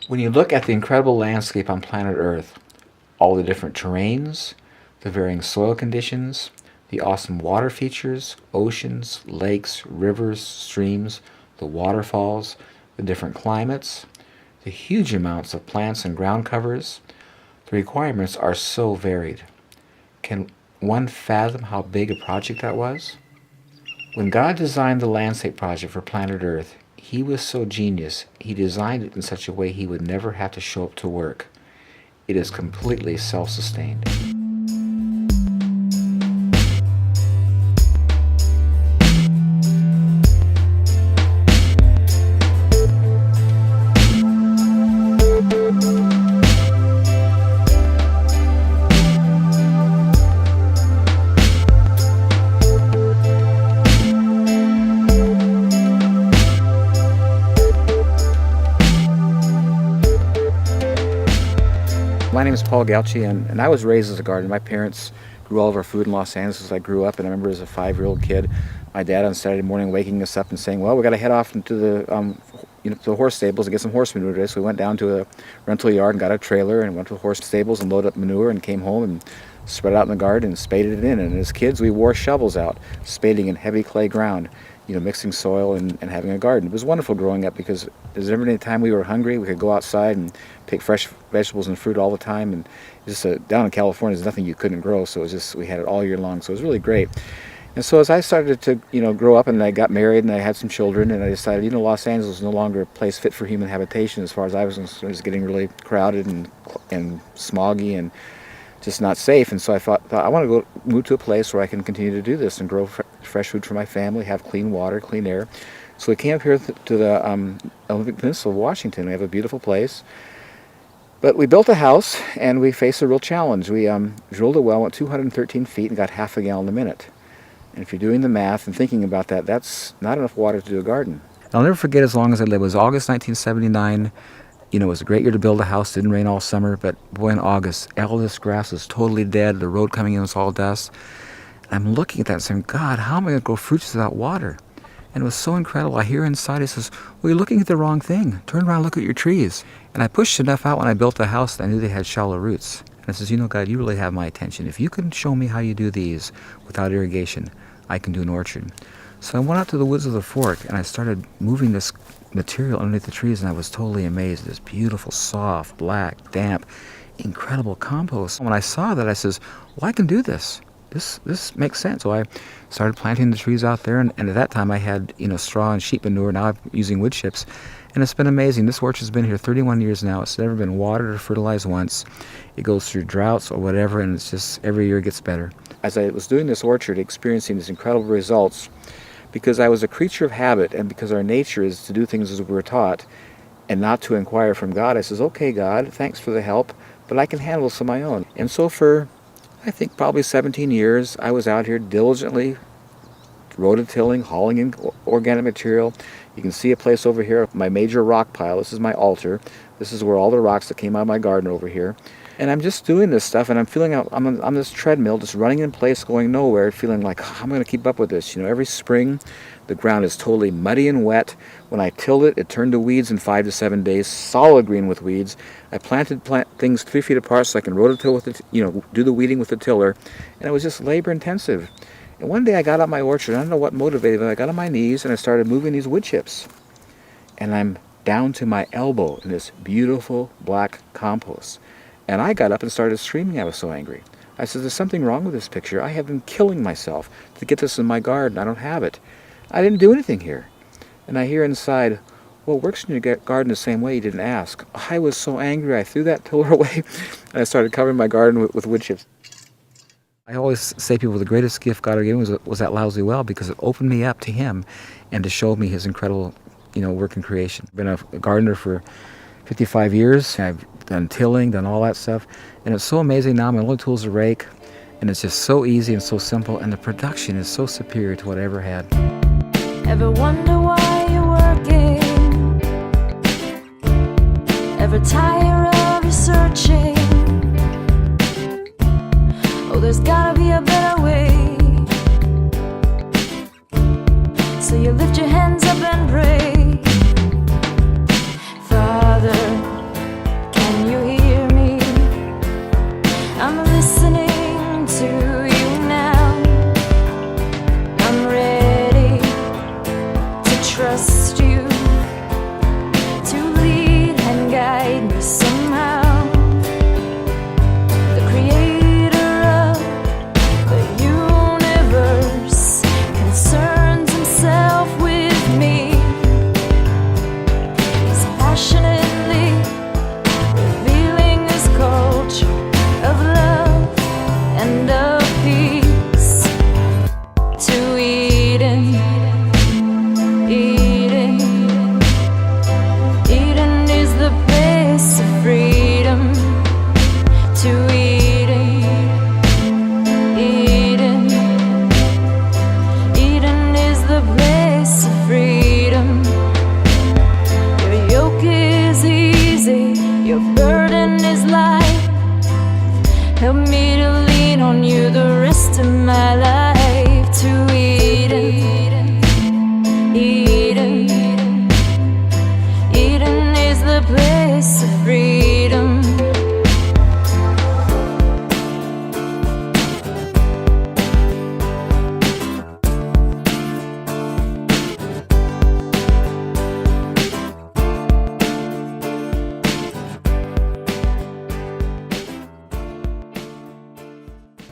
When you look at the incredible landscape on planet Earth, all the different terrains, the varying soil conditions, the awesome water features, oceans, lakes, rivers, streams, the waterfalls, the different climates, the huge amounts of plants and ground covers, the requirements are so varied. Can one fathom how big a project that was? When God designed the landscape project for planet Earth, He was so genius, He designed it in such a way He would never have to show up to work. It is completely self-sustained. My name is Paul Galchi, and I was raised as a gardener. My parents grew all of our food in Los Angeles as I grew up, and I remember as a 5-year-old kid, my dad on Saturday morning waking us up and saying, well, we got to head off into the horse stables to get some horse manure today. So we went down to a rental yard and got a trailer and went to the horse stables and loaded up manure and came home and spread it out in the garden and spaded it in. And as kids, we wore shovels out, spading in heavy clay ground, mixing soil and having a garden. It was wonderful growing up because every time we were hungry, we could go outside and pick fresh vegetables and fruit all the time. And down in California, there's nothing you couldn't grow, so we had it all year long. So it was really great. And so as I started to grow up and I got married and I had some children, and I decided Los Angeles is no longer a place fit for human habitation as far as I was concerned. It was getting really crowded and smoggy and just not safe. And so I thought I want to move to a place where I can continue to do this and grow fresh food for my family, have clean water, clean air. So we came up here to the Olympic Peninsula of Washington. We have a beautiful place. But we built a house and we faced a real challenge. We drilled a well, went 213 feet and got half a gallon a minute. And if you're doing the math and thinking about that, that's not enough water to do a garden. I'll never forget as long as I live. It was August 1979. It was a great year to build a house. It didn't rain all summer, but boy, in August, all this grass was totally dead. The road coming in was all dust. And I'm looking at that and saying, God, how am I going to grow fruits without water? And it was so incredible. I hear inside, he says, well, you're looking at the wrong thing. Turn around and look at your trees. And I pushed enough out when I built the house that I knew they had shallow roots. And I says, God, you really have my attention. If you can show me how you do these without irrigation, I can do an orchard. So I went out to the woods of the Fork and I started moving this material underneath the trees, and I was totally amazed. This beautiful, soft, black, damp, incredible compost. When I saw that, I says, well, I can do this. This makes sense. So I started planting the trees out there, and at that time I had straw and sheep manure. Now I'm using wood chips, and it's been amazing. This orchard's been here 31 years now. It's never been watered or fertilized once. It goes through droughts or whatever, and it's just every year it gets better. As I was doing this orchard, experiencing these incredible results, because I was a creature of habit, and because our nature is to do things as we were taught and not to inquire from God, I says, okay, God, thanks for the help, but I can handle this on my own. And so for, I think, probably 17 years, I was out here diligently rototilling, hauling in organic material. You can see a place over here, my major rock pile. This is my altar. This is where all the rocks that came out of my garden over here. And I'm just doing this stuff, and I'm feeling I'm on this treadmill, just running in place, going nowhere, feeling like, oh, I'm going to keep up with this. Every spring, the ground is totally muddy and wet. When I tilled it, it turned to weeds in 5 to 7 days, solid green with weeds. I planted things 3 feet apart so I can rototill with it, do the weeding with the tiller, and it was just labor intensive. And one day I got out my orchard. I don't know what motivated me. I got on my knees and I started moving these wood chips, and I'm down to my elbow in this beautiful black compost. And I got up and started screaming. I was so angry. I said, there's something wrong with this picture. I have been killing myself to get this in my garden. I don't have it. I didn't do anything here. And I hear inside, well, it works in your garden the same way. You didn't ask. I was so angry. I threw that tiller away and I started covering my garden with wood chips. I always say to people the greatest gift God ever gave me was that lousy well, because it opened me up to Him and to show me His incredible, work in creation. I've been a gardener for 55 years. I've done tilling, done all that stuff, and it's so amazing now. My only tool is a rake, and it's just so easy and so simple, and the production is so superior to what I ever had. Ever wonder why you're working? Ever tire of researching? Oh, there's gotta be a better way. So you lift your hands up and pray. Father,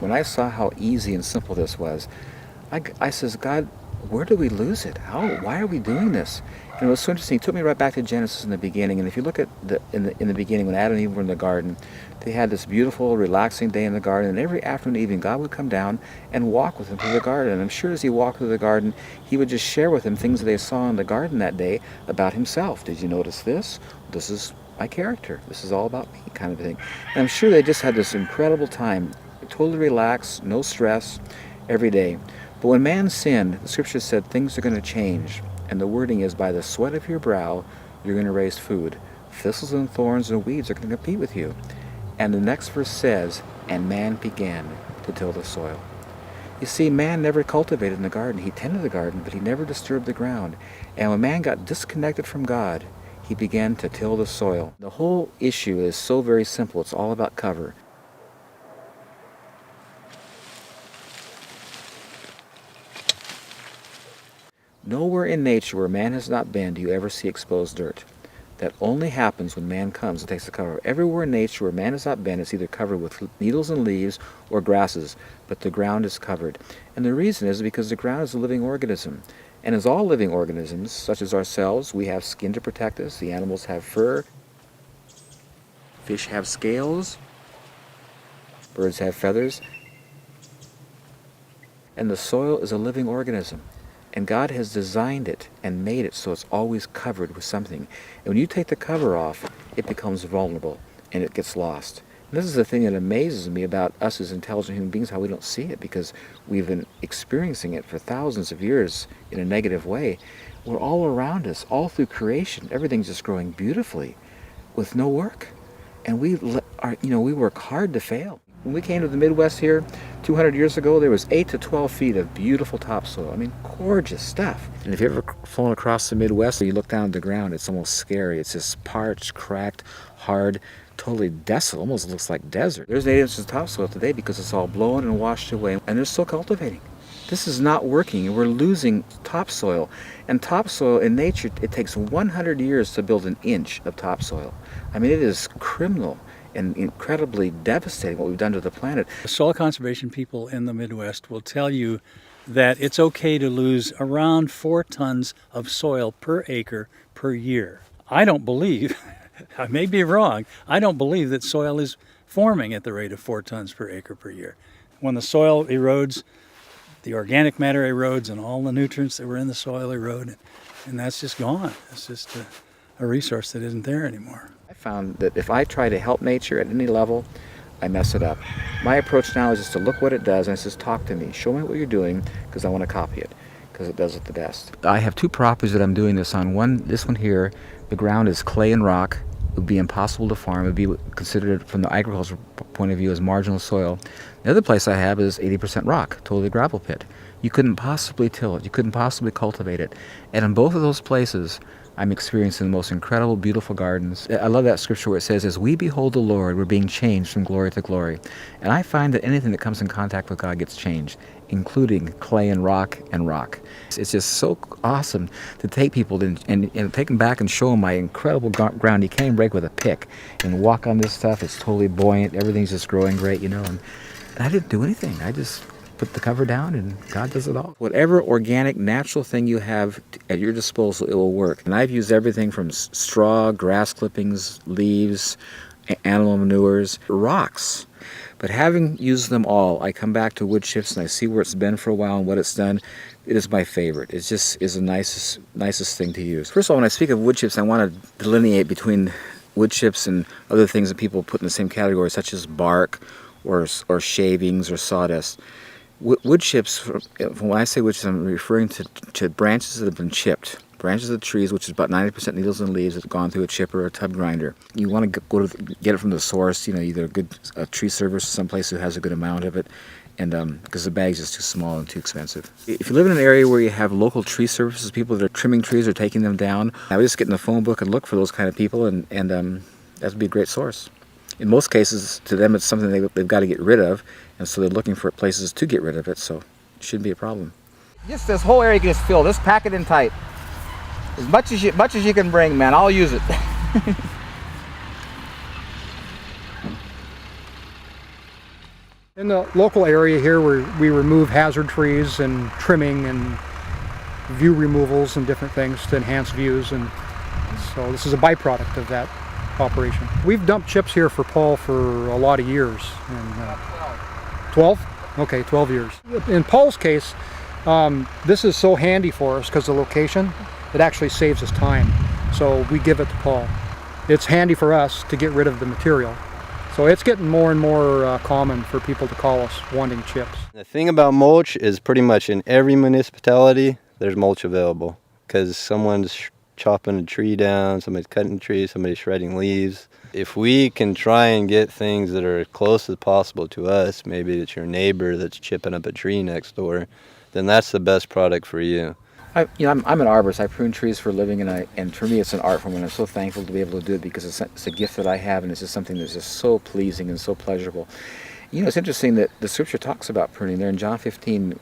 when I saw how easy and simple this was, I says, God, where do we lose it? Why are we doing this? And it was so interesting. It took me right back to Genesis in the beginning. And if you look at in the beginning, when Adam and Eve were in the garden, they had this beautiful, relaxing day in the garden. And every afternoon and evening, God would come down and walk with them through the garden. And I'm sure as he walked through the garden, he would just share with them things that they saw in the garden that day about himself. Did you notice this? This is my character. This is all about me, kind of thing. And I'm sure they just had this incredible time, totally relaxed, no stress, every day. But when man sinned, the scripture said things are going to change. And the wording is, by the sweat of your brow, you're going to raise food. Thistles and thorns and weeds are going to compete with you. And the next verse says, and man began to till the soil. You see, man never cultivated in the garden. He tended the garden, but he never disturbed the ground. And when man got disconnected from God, he began to till the soil. The whole issue is so very simple. It's all about cover. Nowhere in nature where man has not been do you ever see exposed dirt. That only happens when man comes and takes the cover. Everywhere in nature where man has not been, it's either covered with needles and leaves or grasses, but the ground is covered. And the reason is because the ground is a living organism. And as all living organisms, such as ourselves, we have skin to protect us. The animals have fur. Fish have scales. Birds have feathers. And the soil is a living organism. And God has designed it and made it so it's always covered with something. And when you take the cover off, it becomes vulnerable and it gets lost. And this is the thing that amazes me about us as intelligent human beings, how we don't see it, because we've been experiencing it for thousands of years in a negative way. We're all around us, all through creation. Everything's just growing beautifully with no work. And we work hard to fail. When we came to the Midwest here 200 years ago, there was 8 to 12 feet of beautiful topsoil. I mean, gorgeous stuff. And if you've ever flown across the Midwest, you look down at the ground, it's almost scary. It's just parched, cracked, hard, totally desolate, almost looks like desert. There's 8 inches of topsoil today because it's all blown and washed away, and they're still cultivating. This is not working, and we're losing topsoil. And topsoil in nature, it takes 100 years to build an inch of topsoil. I mean, it is criminal and incredibly devastating what we've done to the planet. Soil conservation people in the Midwest will tell you that it's okay to lose around 4 tons of soil per acre per year. I don't believe, I may be wrong, I don't believe that soil is forming at the rate of 4 tons per acre per year. When the soil erodes, the organic matter erodes and all the nutrients that were in the soil erode, and that's just gone. It's just a resource that isn't there anymore. I found that if I try to help nature at any level, I mess it up. My approach now is just to look what it does and it says, talk to me, show me what you're doing, because I want to copy it, because it does it the best. I have 2 properties that I'm doing this on. This one here, the ground is clay and rock. It would be impossible to farm. It would be considered from the agricultural point of view as marginal soil. The other place I have is 80% rock, totally gravel pit. You couldn't possibly till it. You couldn't possibly cultivate it. And in both of those places, I'm experiencing the most incredible, beautiful gardens. I love that scripture where it says, as we behold the Lord, we're being changed from glory to glory. And I find that anything that comes in contact with God gets changed, including clay and rock and rock. It's just so awesome to take people and take them back and show them my incredible ground. You can't even break with a pick and walk on this stuff. It's totally buoyant. Everything's just growing great, And I didn't do anything. I just put the cover down and God does it all. Whatever organic, natural thing you have at your disposal, it will work. And I've used everything from straw, grass clippings, leaves, animal manures, rocks. But having used them all, I come back to wood chips and I see where it's been for a while and what it's done. It is my favorite. It just is the nicest thing to use. First of all, when I speak of wood chips, I want to delineate between wood chips and other things that people put in the same category, such as bark or shavings or sawdust. Wood chips, when I say wood chips, I'm referring to branches that have been chipped. Branches of trees, which is about 90% needles and leaves, that have gone through a chipper or a tub grinder. You want to get it from the source, either a good tree service or someplace who has a good amount of it, and because the bag's just too small and too expensive. If you live in an area where you have local tree services, people that are trimming trees or taking them down, I would just get in the phone book and look for those kind of people, and that would be a great source. In most cases, to them, it's something they've got to get rid of, and so they're looking for places to get rid of it, so it shouldn't be a problem. Just this whole area gets filled. Just pack it in tight. As much as you can bring, man. I'll use it. In the local area here, we remove hazard trees and trimming and view removals and different things to enhance views, and so this is a byproduct of that operation. We've dumped chips here for Paul for a lot of years. And, 12? Okay, 12 years. In Paul's case, this is so handy for us because the location, it actually saves us time. So we give it to Paul. It's handy for us to get rid of the material. So it's getting more and more common for people to call us wanting chips. The thing about mulch is pretty much in every municipality there's mulch available because someone's chopping a tree down, somebody's cutting a tree, somebody's shredding leaves. If we can try and get things that are as close as possible to us, maybe it's your neighbor that's chipping up a tree next door, then that's the best product for you. I'm an arborist. I prune trees for a living, and for me it's an art form, and I'm so thankful to be able to do it because it's a gift that I have, and it's just something that's just so pleasing and so pleasurable. You know, it's interesting that the scripture talks about pruning. There in John 15,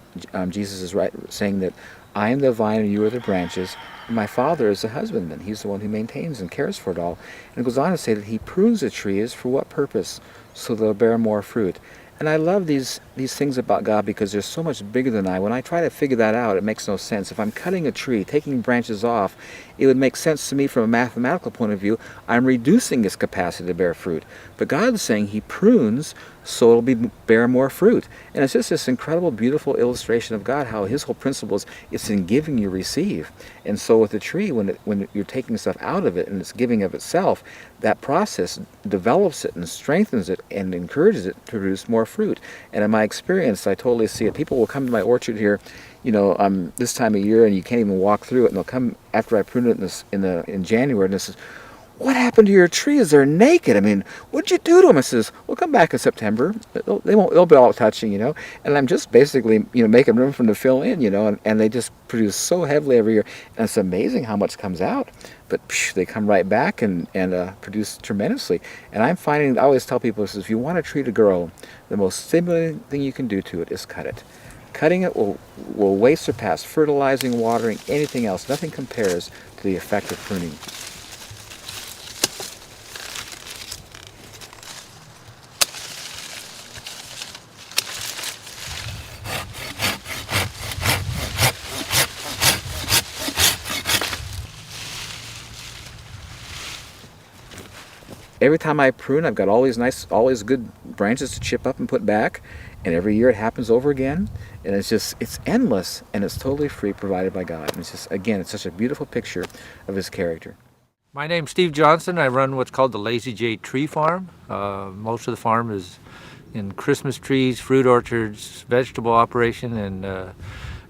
Jesus is saying that I am the vine and you are the branches, and my Father is the husbandman. He's the one who maintains and cares for it all. And it goes on to say that he prunes the trees for what purpose? So they'll bear more fruit. And I love these things about God because they're so much bigger than I. When I try to figure that out, it makes no sense. If I'm cutting a tree, taking branches off, it would make sense to me from a mathematical point of view. I'm reducing its capacity to bear fruit. But God's saying he prunes so it'll bear more fruit. And it's just this incredible, beautiful illustration of God, how his whole principle is it's in giving you receive. And so with the tree, when you're taking stuff out of it and it's giving of itself, that process develops it and strengthens it and encourages it to produce more fruit. And in my experience, I totally see it. People will come to my orchard here, this time of year, and you can't even walk through it. And they'll come after I prune it in January, and they says, "What happened to your trees? They're naked. I mean, what'd you do to them?" I says, "Well, come back in September. They'll be all touching, And I'm just basically, making room for them to fill in, and they just produce so heavily every year. And it's amazing how much comes out. But they come right back and produce tremendously. And I'm finding, I always tell people, if you want a tree to grow, the most stimulating thing you can do to it is cut it. Cutting it will way surpass fertilizing, watering, anything else. Nothing compares to the effect of pruning. Every time I prune, I've got all these good branches to chip up and put back, and every year it happens over again, and it's endless, and it's totally free, provided by God. And it's just, again, it's such a beautiful picture of his character. My name's Steve Johnson. I run what's called the Lazy J Tree Farm. Most of the farm is in Christmas trees, fruit orchards, vegetable operation, and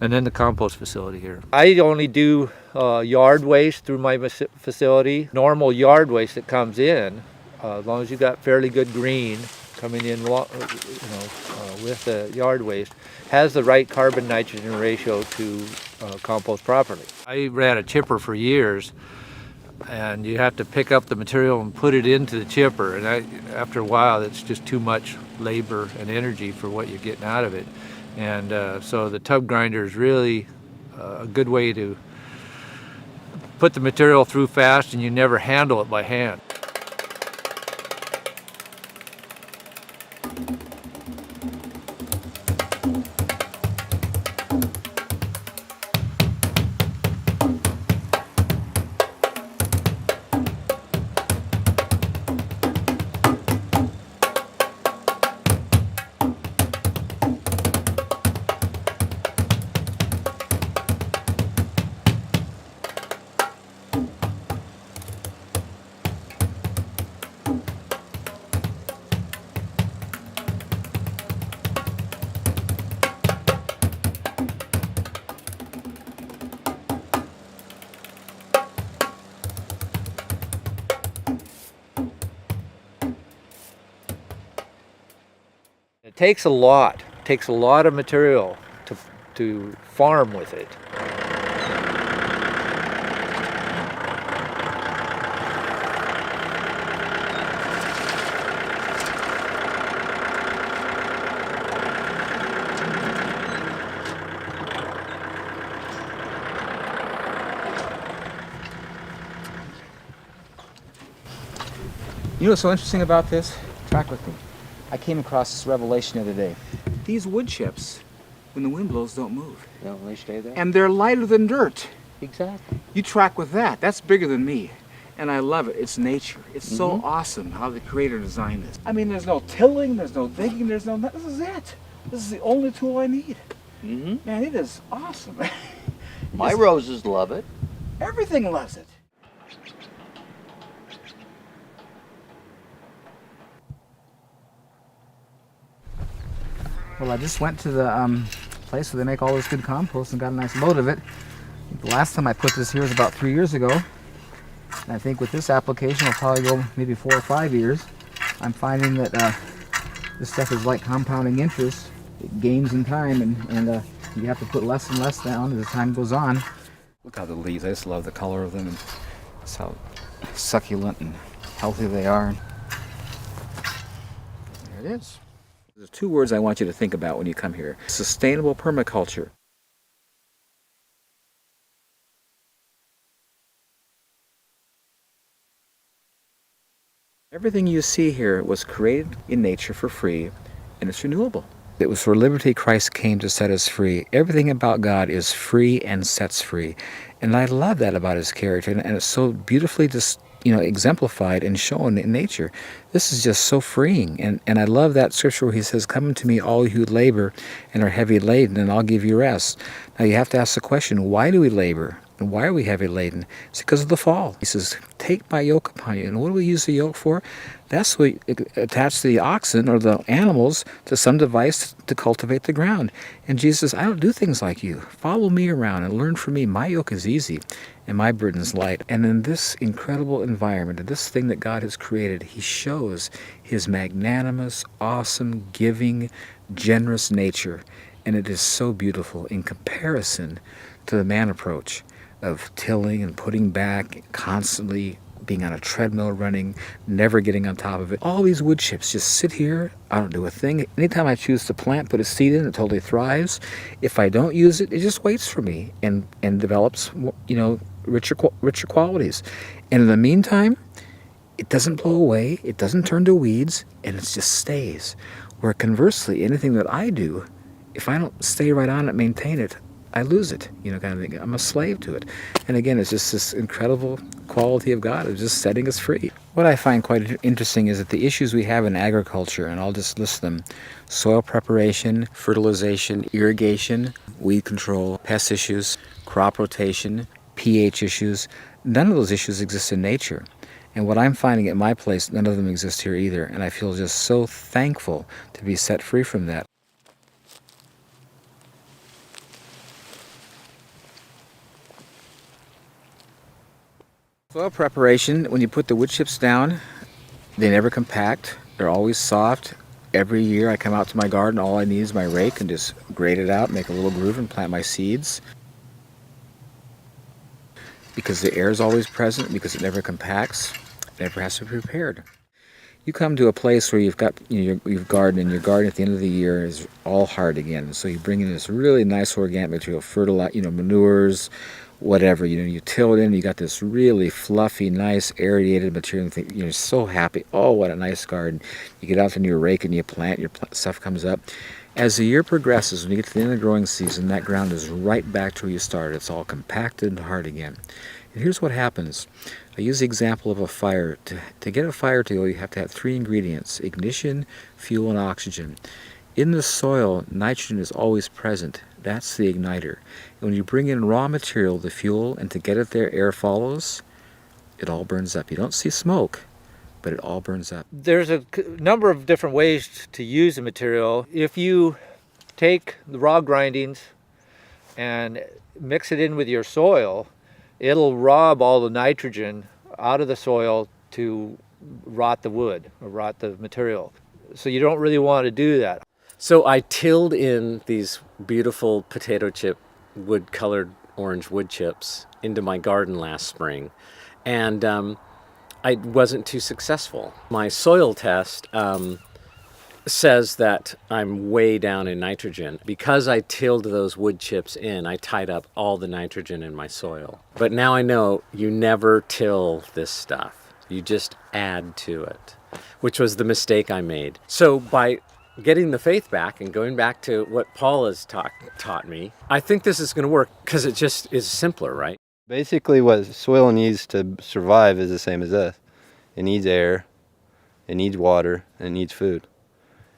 then the compost facility here. I only do yard waste through my facility. Normal yard waste that comes in, as long as you've got fairly good green coming in, with the yard waste, has the right carbon nitrogen ratio to compost properly. I ran a chipper for years, and you have to pick up the material and put it into the chipper, and after a while it's just too much labor and energy for what you're getting out of it. And so the tub grinder is really a good way to put the material through fast, and you never handle it by hand. It takes a lot. It takes a lot of material to farm with it. You know what's so interesting about this? Track with me. I came across this revelation the other day. These wood chips, when the wind blows, don't move. No, they stay there. And they're lighter than dirt. Exactly. You track with that. That's bigger than me. And I love it. It's nature. It's so awesome how the creator designed this. I mean, there's no tilling, there's no digging, there's no... This is it. This is the only tool I need. Man, it is awesome. My roses love it. Everything loves it. Well, I just went to the place where they make all this good compost and got a nice load of it. The last time I put this here was about 3 years ago. And I think with this application, it'll probably go maybe 4 or 5 years. I'm finding that this stuff is like compounding interest. It gains in time, and you have to put less and less down as time goes on. Look how the leaves, I just love the color of them, and just how succulent and healthy they are. There it is. There's 2 words I want you to think about when you come here. Sustainable permaculture. Everything you see here was created in nature for free, and it's renewable. It was for liberty Christ came to set us free. Everything about God is free and sets free. And I love that about his character, and it's so beautifully just, exemplified and shown in nature. This is just so freeing. And I love that scripture where he says, "Come unto me, all you who labor and are heavy laden, and I'll give you rest." Now you have to ask the question, why do we labor? And why are we heavy laden? It's because of the fall. He says, "Take my yoke upon you." And what do we use the yoke for? That's what we attach the oxen or the animals to some device to cultivate the ground. And Jesus says, "I don't do things like you. Follow me around and learn from me. My yoke is easy and my burden is light." And in this incredible environment, in this thing that God has created, he shows his magnanimous, awesome, giving, generous nature. And it is so beautiful in comparison to the man approach of tilling and putting back, constantly being on a treadmill running, never getting on top of it. All these wood chips just sit here. I don't do a thing. Anytime I choose to plant, put a seed in, it totally thrives. If I don't use it, it just waits for me and develops, richer qualities. And in the meantime, it doesn't blow away, it doesn't turn to weeds, and it just stays. Where conversely, anything that I do, if I don't stay right on it, maintain it, I lose it, kind of thing. I'm a slave to it. And again, it's just this incredible quality of God of just setting us free. What I find quite interesting is that the issues we have in agriculture, and I'll just list them: soil preparation, fertilization, irrigation, weed control, pest issues, crop rotation, pH issues, none of those issues exist in nature. And what I'm finding at my place, none of them exist here either. And I feel just so thankful to be set free from that. Soil preparation, when you put the wood chips down, they never compact. They're always soft. Every year I come out to my garden, all I need is my rake and just grate it out, make a little groove and plant my seeds. Because the air is always present, because it never compacts, it never has to be prepared. You come to a place where you've got you've garden, and your garden at the end of the year is all hard again. So you bring in this really nice organic material, fertilizer, manures, whatever, you till it in, you got this really fluffy, nice, aerated material. You're so happy. Oh, what a nice garden. You get out and you rake and you plant, stuff comes up. As the year progresses, when you get to the end of the growing season, that ground is right back to where you started. It's all compacted and hard again. And here's what happens. I use the example of a fire. To get a fire to go, you have to have 3 ingredients: ignition, fuel, and oxygen. In the soil, nitrogen is always present. That's the igniter. And when you bring in raw material, the fuel, and to get it there, air follows, it all burns up. You don't see smoke, but it all burns up. There's a number of different ways to use the material. If you take the raw grindings and mix it in with your soil, it'll rob all the nitrogen out of the soil to rot the wood or rot the material. So you don't really want to do that. So I tilled in these beautiful potato chip wood-colored orange wood chips into my garden last spring, and I wasn't too successful. My soil test says that I'm way down in nitrogen. Because I tilled those wood chips in, I tied up all the nitrogen in my soil. But now I know you never till this stuff. You just add to it. which was the mistake I made. So by getting the faith back and going back to what Paul has taught me, I think this is going to work because it just is simpler, right? Basically, what soil needs to survive is the same as us. It needs air, it needs water, and it needs food.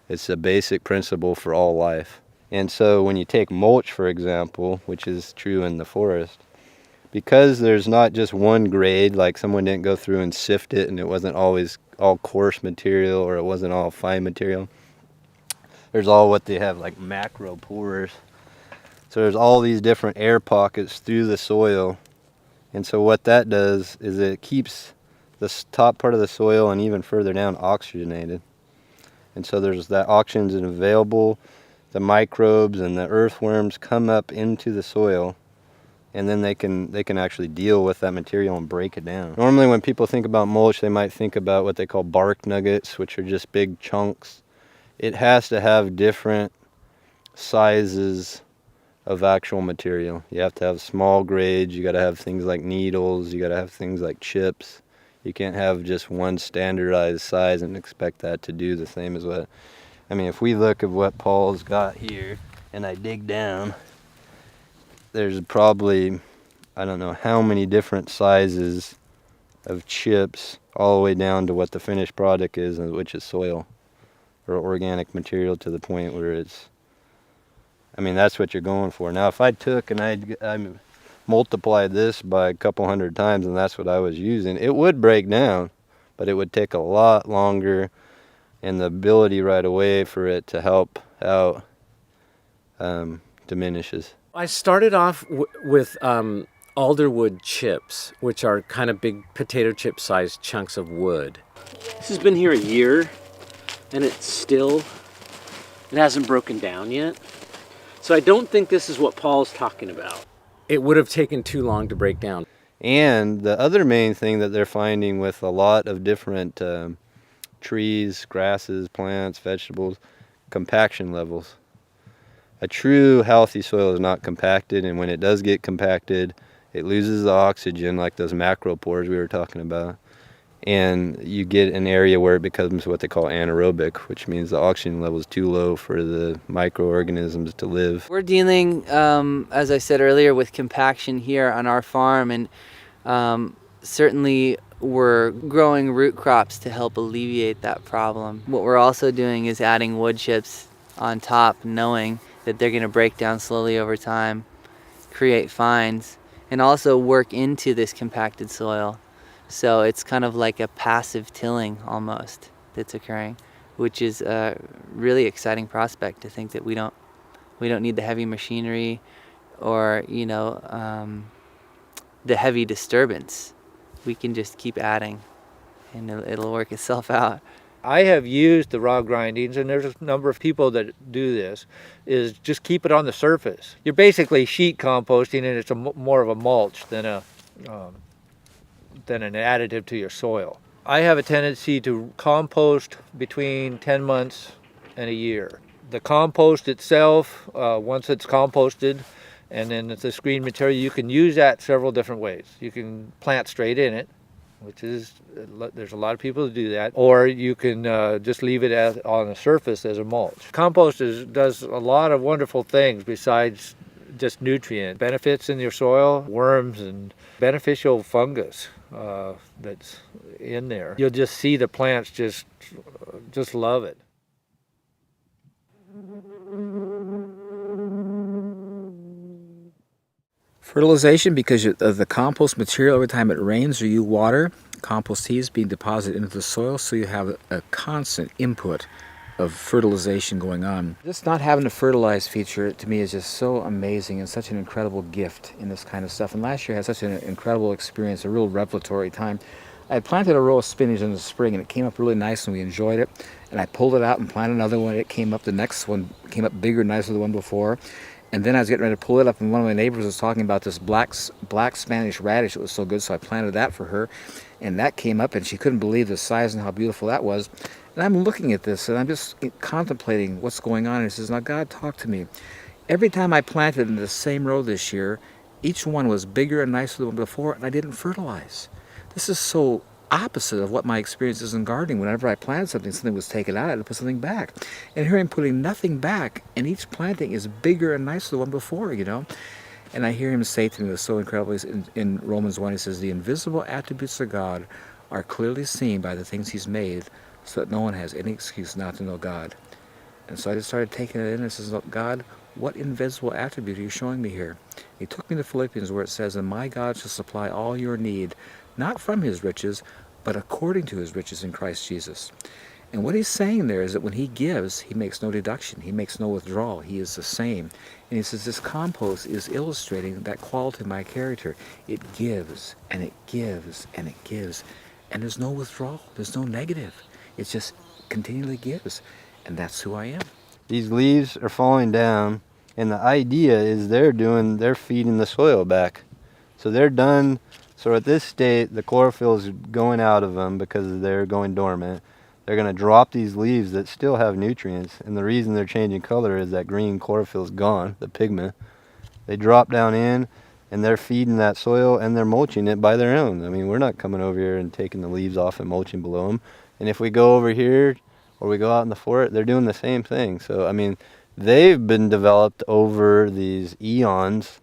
It's a basic principle for all life. And so when you take mulch, for example, which is true in the forest, because there's not just one grade, like someone didn't go through and sift it and it wasn't always all coarse material or it wasn't all fine material. There's all what they have like macro pores. So there's all these different air pockets through the soil. And so what that does is it keeps the top part of the soil and even further down oxygenated. And so there's that oxygen available. The microbes and the earthworms come up into the soil, and then they can actually deal with that material and break it down. Normally when people think about mulch, they might think about what they call bark nuggets, which are just big chunks. It has to have different sizes of actual material. You have to have small grades, you got to have things like needles, you got to have things like chips. You can't have just one standardized size and expect that to do the same as what, I mean, if we look at what Paul's got here and I dig down, there's probably, I don't know how many different sizes of chips all the way down to what the finished product is, which is soil or organic material to the point where it's, I mean, that's what you're going for. Now, if I took and I multiplied this by a couple hundred times and that's what I was using, it would break down, but it would take a lot longer, and the ability right away for it to help out diminishes. I started off with alderwood chips, which are kind of big potato chip sized chunks of wood. This has been here a year, and it hasn't broken down yet. So I don't think this is what Paul's talking about. It would have taken too long to break down. And the other main thing that they're finding with a lot of different trees, grasses, plants, vegetables, compaction levels. A true healthy soil is not compacted, and when it does get compacted, it loses the oxygen, like those macropores we were talking about, and you get an area where it becomes what they call anaerobic, which means the oxygen level is too low for the microorganisms to live. We're dealing, as I said earlier, with compaction here on our farm, and certainly we're growing root crops to help alleviate that problem. What we're also doing is adding wood chips on top, knowing that they're going to break down slowly over time, create fines, and also work into this compacted soil. So it's kind of like a passive tilling almost that's occurring, which is a really exciting prospect to think that we don't need the heavy machinery or the heavy disturbance. We can just keep adding and it'll work itself out. I have used the raw grindings, and there's a number of people that do this, is just keep it on the surface. You're basically sheet composting, and it's more of a mulch than an additive to your soil. I have a tendency to compost between 10 months and a year. The compost itself, once it's composted, and then it's a screen material, you can use that several different ways. You can plant straight in it, which is, there's a lot of people who do that, or you can just leave it on the surface as a mulch. Compost does a lot of wonderful things besides just nutrient benefits in your soil, worms and beneficial fungus that's in there. You'll just see the plants just love it. Fertilization, because of the compost material, every time it rains or you water, compost tea is being deposited into the soil, so you have a constant input of fertilization going on. Just not having a fertilized feature, to me, is just so amazing and such an incredible gift in this kind of stuff. And last year I had such an incredible experience, a real revelatory time. I had planted a row of spinach in the spring, and it came up really nice, and we enjoyed it. And I pulled it out and planted another one. It came up, the next one came up bigger and nicer than the one before. And then I was getting ready to pull it up, and one of my neighbors was talking about this black Spanish radish that was so good, so I planted that for her. And that came up, and she couldn't believe the size and how beautiful that was. And I'm looking at this, and I'm just contemplating what's going on. And she says, now, God, talk to me. Every time I planted in the same row this year, each one was bigger and nicer than the one before, and I didn't fertilize. This is so opposite of what my experience is in gardening. Whenever I planted something, something was taken out, I had to put something back. And here I'm putting nothing back, and each planting is bigger and nicer than the one before, you know. And I hear him say to me, it was so incredible, in Romans 1, he says, the invisible attributes of God are clearly seen by the things he's made, so that no one has any excuse not to know God. And so I just started taking it in and says, God, what invisible attribute are you showing me here? He took me to Philippians where it says, and my God shall supply all your need, not from his riches, but according to his riches in Christ Jesus. And what he's saying there is that when he gives, he makes no deduction. He makes no withdrawal. He is the same. And he says this compost is illustrating that quality of my character. It gives, and it gives, and it gives. And there's no withdrawal. There's no negative. It just continually gives. And that's who I am. These leaves are falling down, and the idea is they're feeding the soil back. So they're done. So at this state, the chlorophyll is going out of them because they're going dormant. They're going to drop these leaves that still have nutrients, and the reason they're changing color is that green chlorophyll is gone, the pigment. They drop down in, and they're feeding that soil, and they're mulching it by their own. I mean, we're not coming over here and taking the leaves off and mulching below them. And if we go over here, or we go out in the forest, they're doing the same thing. So, I mean, they've been developed over these eons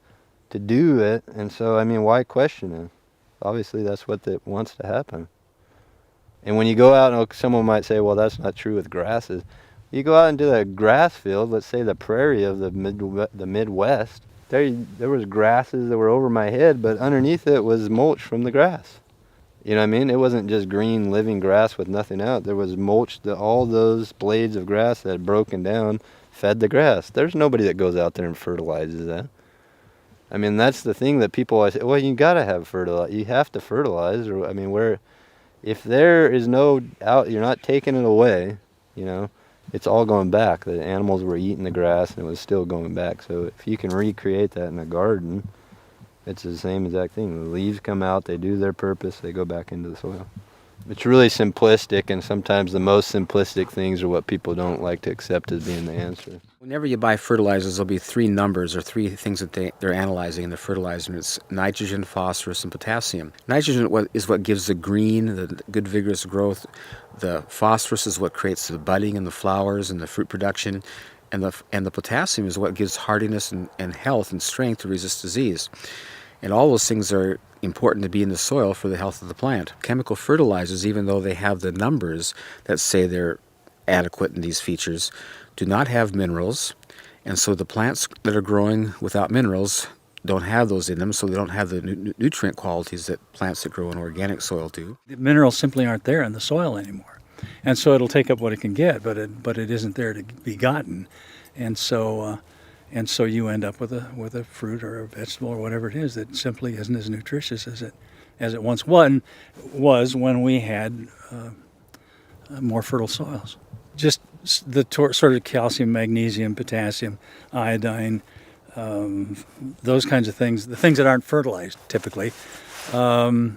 to do it, and so, I mean, why question it? Obviously, that's what it wants to happen. And when you go out, and someone might say, well, that's not true with grasses. You go out into the grass field, let's say the prairie of the Midwest, there was grasses that were over my head, but underneath it was mulch from the grass. You know what I mean? It wasn't just green living grass with nothing out. There was mulch, all those blades of grass that had broken down fed the grass. There's nobody that goes out there and fertilizes that. I mean, that's the thing that people always say, well, you got to have fertilizer. You have to fertilize. Or, I mean, if there is no out, you're not taking it away, you know, it's all going back. The animals were eating the grass and it was still going back. So if you can recreate that in a garden, it's the same exact thing. The leaves come out, they do their purpose, they go back into the soil. It's really simplistic, and sometimes the most simplistic things are what people don't like to accept as being the answer. Whenever you buy fertilizers, there'll be three numbers or three things that they're analyzing in the fertilizer, and it's nitrogen, phosphorus, and potassium. Nitrogen is what gives the green, the good vigorous growth. The phosphorus is what creates the budding and the flowers and the fruit production. And the potassium is what gives hardiness and health and strength to resist disease. And all those things are important to be in the soil for the health of the plant. Chemical fertilizers, even though they have the numbers that say they're adequate in these features, do not have minerals. And so the plants that are growing without minerals don't have those in them, so they don't have the nutrient qualities that plants that grow in organic soil do. The minerals simply aren't there in the soil anymore. And so it'll take up what it can get, but it isn't there to be gotten. And so you end up with a fruit or a vegetable or whatever it is that simply isn't as nutritious as it once was when we had more fertile soils. Just the sort of calcium, magnesium, potassium, iodine, those kinds of things, the things that aren't fertilized typically, as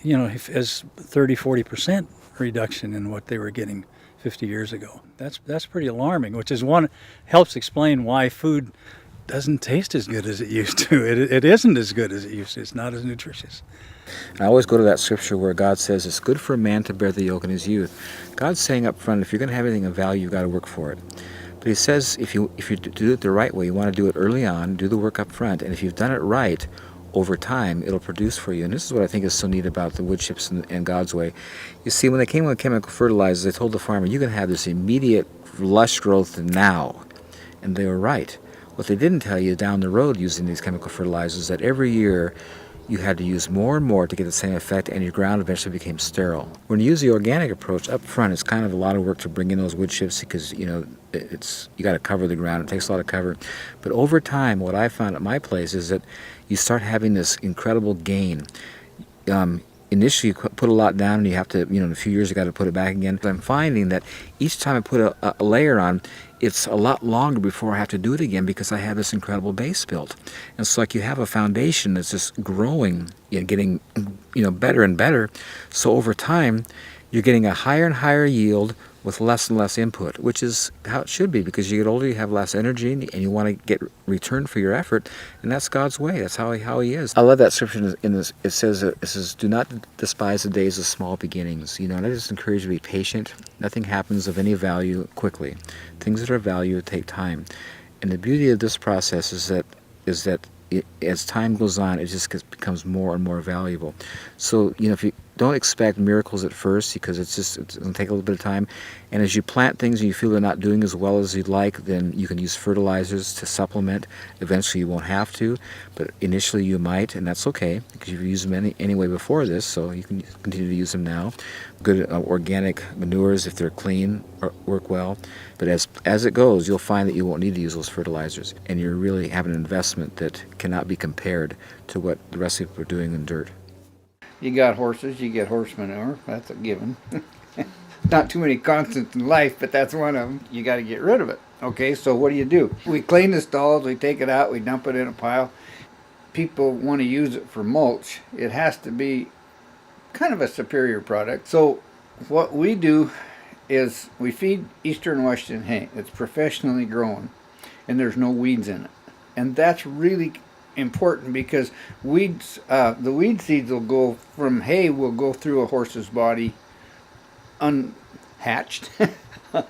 30-40% reduction in what they were getting 50 years ago. That's pretty alarming, which is helps explain why food doesn't taste as good as it used to. It isn't as good as it used to. It's not as nutritious. I always go to that scripture where God says it's good for a man to bear the yoke in his youth. God's saying up front, if you're going to have anything of value, you've got to work for it. But he says if you do it the right way, you want to do it early on, do the work up front, and if you've done it right, over time, it'll produce for you. And this is what I think is so neat about the wood chips and God's way. You see, when they came with chemical fertilizers, they told the farmer, you can have this immediate lush growth now. And they were right. What they didn't tell you down the road using these chemical fertilizers, that every year you had to use more and more to get the same effect, and your ground eventually became sterile. When you use the organic approach up front, it's kind of a lot of work to bring in those wood chips because, you got to cover the ground. It takes a lot of cover. But over time, what I found at my place is that you start having this incredible gain. Initially, you put a lot down, and you have to, in a few years, you got to put it back again. But I'm finding that each time I put a layer on, it's a lot longer before I have to do it again because I have this incredible base built. And it's like you have a foundation that's just growing, getting, better and better. So over time, you're getting a higher and higher yield with less and less input, which is how it should be, because you get older, you have less energy, and you want to get return for your effort, and that's God's way. That's how He is. I love that scripture in this. It says, "Do not despise the days of small beginnings." And I just encourage you to be patient. Nothing happens of any value quickly. Things that are of value take time, and the beauty of this process is that as time goes on, it just becomes more and more valuable. So, if you don't expect miracles at first, because it's going to take a little bit of time. And as you plant things and you feel they're not doing as well as you'd like, then you can use fertilizers to supplement. Eventually you won't have to, but initially you might, and that's okay, because you've used them anyway before this, so you can continue to use them now. Good organic manures, if they're clean, work well. But as it goes, you'll find that you won't need to use those fertilizers, and you really have an investment that cannot be compared to what the rest of people are doing in dirt. You got horses, you get horse manure. That's a given. Not too many constants in life, but that's one of them. You got to get rid of it. Okay, so what do? We clean the stalls, we take it out, we dump it in a pile. People want to use it for mulch. It has to be kind of a superior product. So what we do is we feed Eastern Western hay. It's professionally grown, and there's no weeds in it. And that's really important, because weeds, the weed seeds will go from hay, will go through a horse's body unhatched,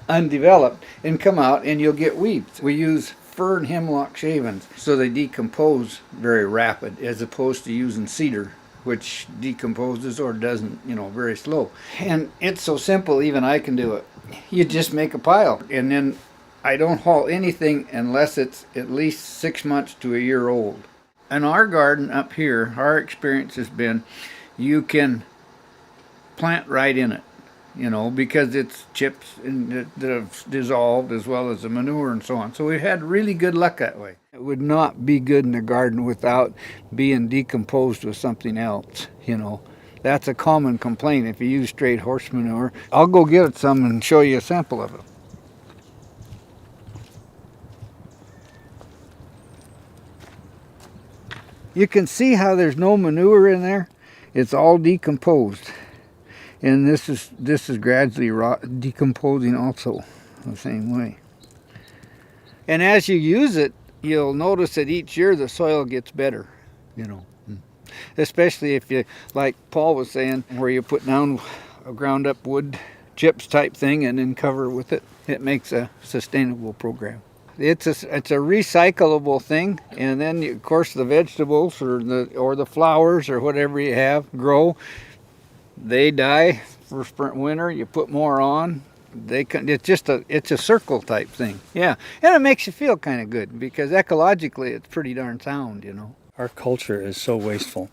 undeveloped, and come out, and you'll get weeds. We use fir and hemlock shavings, so they decompose very rapid, as opposed to using cedar, which decomposes or doesn't, very slow. And it's so simple, even I can do it. You just make a pile, and then I don't haul anything unless it's at least 6 months to a year old. In our garden up here, our experience has been you can plant right in it, because it's chips that have dissolved, as well as the manure and so on. So we've had really good luck that way. It would not be good in the garden without being decomposed with something else, That's a common complaint if you use straight horse manure. I'll go get some and show you a sample of it. You can see how there's no manure in there. It's all decomposed, and this is gradually decomposing also the same way. And as you use it, you'll notice that each year the soil gets better, especially if you, like Paul was saying, where you put down a ground up wood chips type thing and then cover with it. It makes a sustainable program. It's a recyclable thing, and then of course the vegetables or the flowers or whatever you have grow. They die for winter. You put more on. It's a circle type thing. Yeah, and it makes you feel kind of good, because ecologically it's pretty darn sound. Our culture is so wasteful,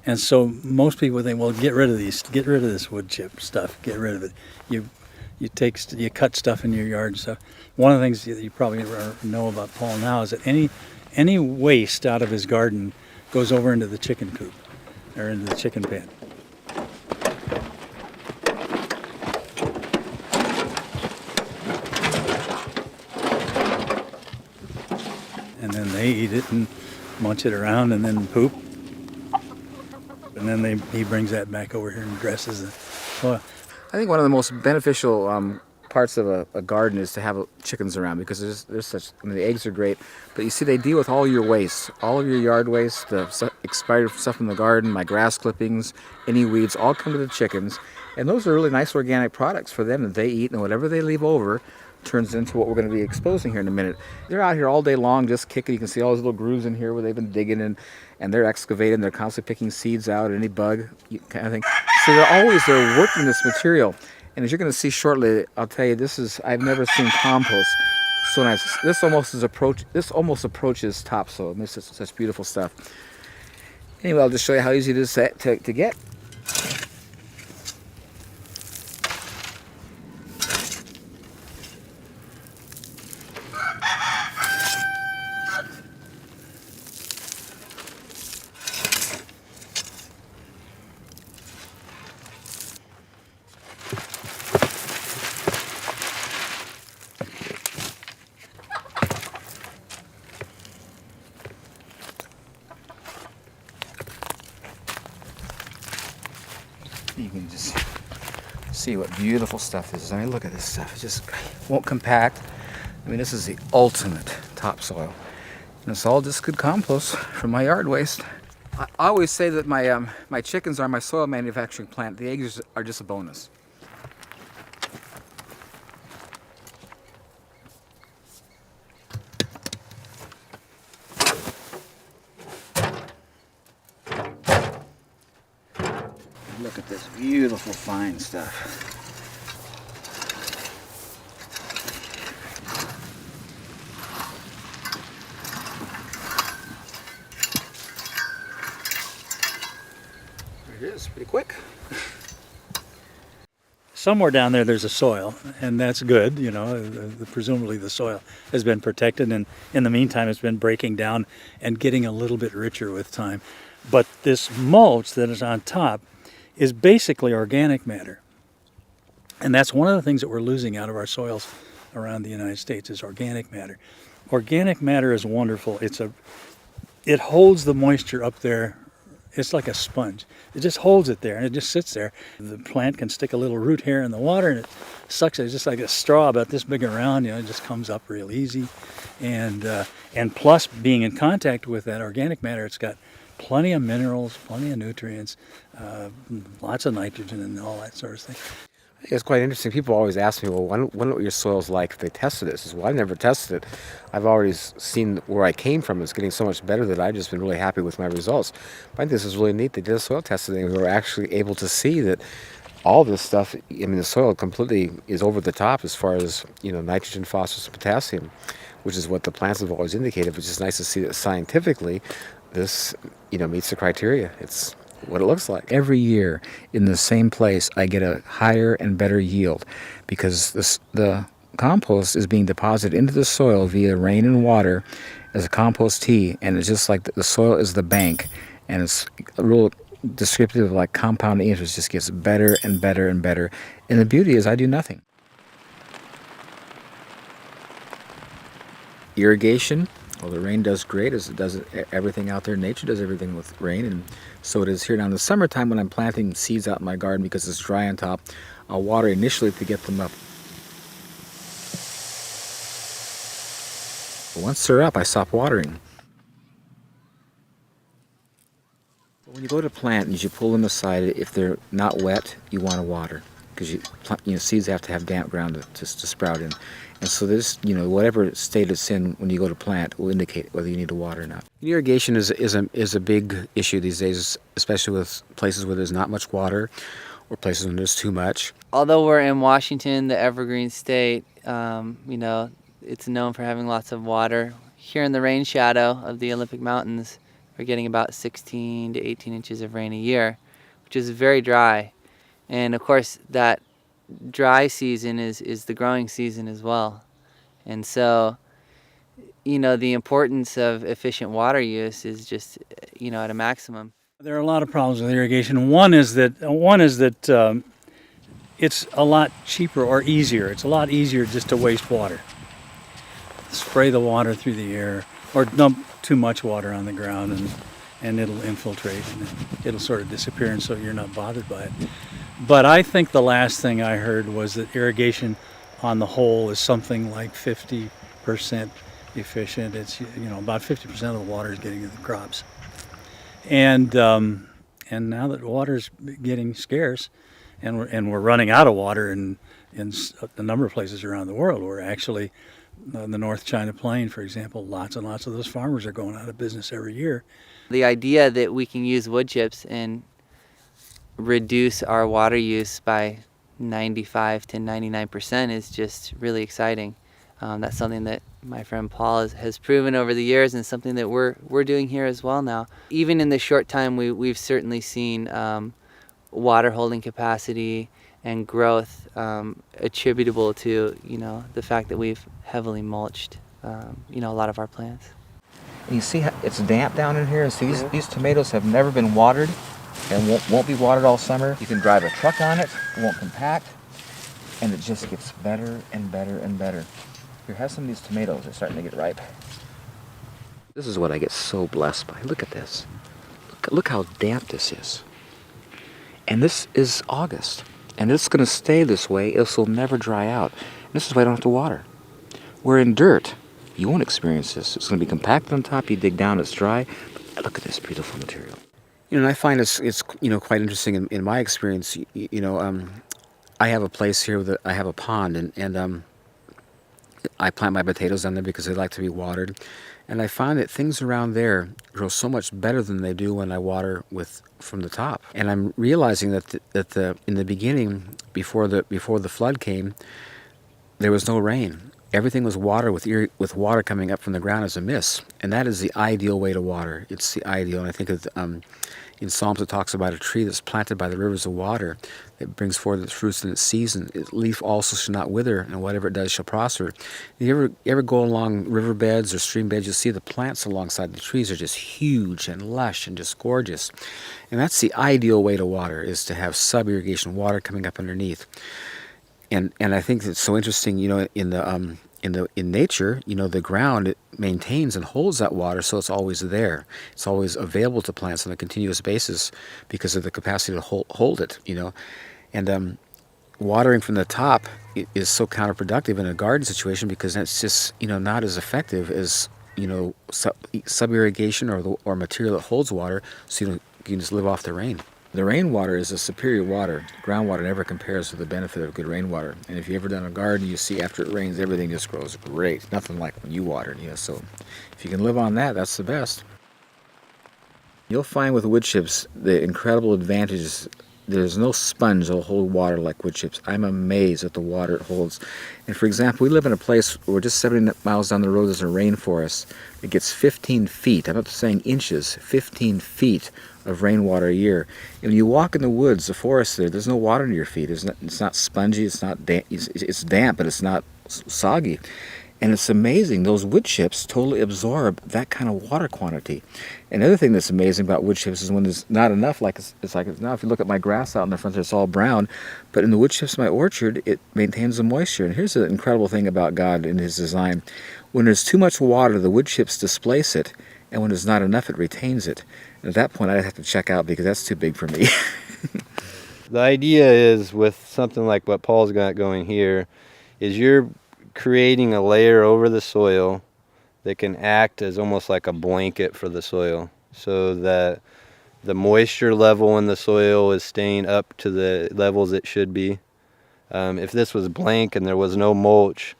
and so most people think, well, get rid of this wood chip stuff, get rid of it. You cut stuff in your yard and stuff. One of the things that you probably know about Paul now is that any waste out of his garden goes over into the chicken coop or into the chicken pen. And then they eat it and munch it around and then poop. And then he brings that back over here and dresses the soil. I think one of the most beneficial parts of a garden is to have chickens around, because there's such. The eggs are great, but you see, they deal with all your waste, all of your yard waste, the expired stuff in the garden, my grass clippings, any weeds, all come to the chickens, and those are really nice organic products for them that they eat, and whatever they leave over turns into what we're going to be exposing here in a minute. They're out here all day long just kicking. You can see all those little grooves in here where they've been digging in, and they're excavating. They're constantly picking seeds out, any bug kind of thing. So they're working this material. And as you're going to see shortly, I'll tell you, I've never seen compost so nice. This almost approaches topsoil. And this is such beautiful stuff. Anyway, I'll just show you how easy it is to get. You can just See what beautiful stuff this is. I mean, look at this stuff. It just won't compact. I mean, this is the ultimate topsoil. And it's all just good compost from my yard waste. I always say that my chickens are my soil manufacturing plant. The eggs are just a bonus. Look at this beautiful fine stuff. There it is, pretty quick. Somewhere down there there's a soil, and that's good. You know, presumably the soil has been protected, and in the meantime it's been breaking down and getting a little bit richer with time. But this mulch that is on top is basically organic matter. And that's one of the things that we're losing out of our soils around the United States is organic matter. Organic matter is wonderful. It holds the moisture up there. It's like a sponge. It just holds it there and it just sits there. The plant can stick a little root hair in the water and it sucks it. It's just like a straw about this big around, it just comes up real easy. And plus being in contact with that organic matter, it's got plenty of minerals, plenty of nutrients, lots of nitrogen and all that sort of thing. It's quite interesting. People always ask me, well, wonder what your soil's like if they tested it. I says, well, I've never tested it. I've already seen where I came from. It's getting so much better that I've just been really happy with my results. But I think this is really neat. They did a soil testing and we were actually able to see that all this stuff, I mean, the soil completely is over the top as far as, nitrogen, phosphorus, and potassium, which is what the plants have always indicated, which is nice to see that scientifically this, meets the criteria. It's what it looks like. Every year in the same place I get a higher and better yield because the compost is being deposited into the soil via rain and water as a compost tea, and it's just like the soil is the bank, and it's a real descriptive of like compounding interest. Just gets better and better and better, and the beauty is I do nothing. Irrigation, well, the rain does great, as it does everything out there. Nature does everything with rain, and so it is here. Now in the summertime when I'm planting seeds out in my garden because it's dry on top, I'll water initially to get them up. But once they're up, I stop watering. When you go to plant and you pull them aside, if they're not wet, you want to water because seeds have to have damp ground to sprout in. And so this, whatever state it's in when you go to plant will indicate whether you need to water or not. Irrigation is a big issue these days, especially with places where there's not much water or places when there's too much. Although we're in Washington, the evergreen state, it's known for having lots of water. Here in the rain shadow of the Olympic Mountains, we're getting about 16 to 18 inches of rain a year, which is very dry. And of course, that dry season is the growing season as well. And so, the importance of efficient water use is just, at a maximum. There are a lot of problems with irrigation. One is that it's a lot cheaper or easier. It's a lot easier just to waste water. Spray the water through the air or dump too much water on the ground and it'll infiltrate and it'll sort of disappear, and so you're not bothered by it. But I think the last thing I heard was that irrigation on the whole is something like 50% efficient. It's about 50% of the water is getting to the crops. And now that water is getting scarce and we're running out of water in a number of places around the world, we're actually the North China Plain, for example, lots and lots of those farmers are going out of business every year. The idea that we can use wood chips and reduce our water use by 95 to 99% is just really exciting. That's something that my friend Paul has proven over the years, and something that we're doing here as well now. Even in the short time, we've certainly seen water holding capacity and growth attributable to the fact that we've heavily mulched a lot of our plants. And you see how it's damp down in here, and see these tomatoes have never been watered and won't be watered all summer. You can drive a truck on it, it won't compact, and it just gets better and better and better. Here, have some of these tomatoes. They're starting to get ripe. This is what I get so blessed by. Look at this. Look how damp this is. And this is August. And it's going to stay this way. This will never dry out. And this is why I don't have to water. Where in dirt, you won't experience this. It's going to be compacted on top. You dig down, it's dry. But look at this beautiful material. You know, and I find it's quite interesting in my experience. I have a place here that I have a pond, and I plant my potatoes down there because they like to be watered. And I find that things around there grow so much better than they do when I water from the top. And I'm realizing that in the beginning, before the flood came, there was no rain. Everything was water with water coming up from the ground as a mist, and that is the ideal way to water. It's the ideal, and I think in Psalms it talks about a tree that's planted by the rivers of water that brings forth its fruits in its season. Its leaf also shall not wither, and whatever it does shall prosper. You ever go along riverbeds or stream beds, you'll see the plants alongside the trees are just huge and lush and just gorgeous. And that's the ideal way to water, is to have sub-irrigation water coming up underneath. And I think it's so interesting, in nature, the ground, it maintains and holds that water, so it's always there. It's always available to plants on a continuous basis because of the capacity to hold it, And watering from the top is so counterproductive in a garden situation because that's just, not as effective as, sub-irrigation or material that holds water, so you can just live off the rain. The rainwater is a superior water. Groundwater never compares to the benefit of good rainwater. And if you've ever done a garden, you see after it rains, everything just grows great. Nothing like when you watered, So if you can live on that, that's the best. You'll find with wood chips the incredible advantages. There's no sponge that'll hold water like wood chips. I'm amazed at the water it holds. And for example, we live in a place where just 70 miles down the road there's a rainforest. It gets 15 feet, I'm not saying inches, 15 feet of rainwater a year. And when you walk in the woods, the forest there's no water under your feet. It's not spongy, it's not damp, it's damp, but it's not soggy. And it's amazing, those wood chips totally absorb that kind of water quantity. And the other thing that's amazing about wood chips is when there's not enough, like it's like now if you look at my grass out in the front there, it's all brown, but in the wood chips in my orchard, it maintains the moisture. And here's the incredible thing about God in His design. When there's too much water, the wood chips displace it, and when there's not enough, it retains it. And at that point, I'd have to check out because that's too big for me. The idea is with something like what Paul's got going here, is you're creating a layer over the soil that can act as almost like a blanket for the soil so that the moisture level in the soil is staying up to the levels it should be. If this was blank and there was no mulch,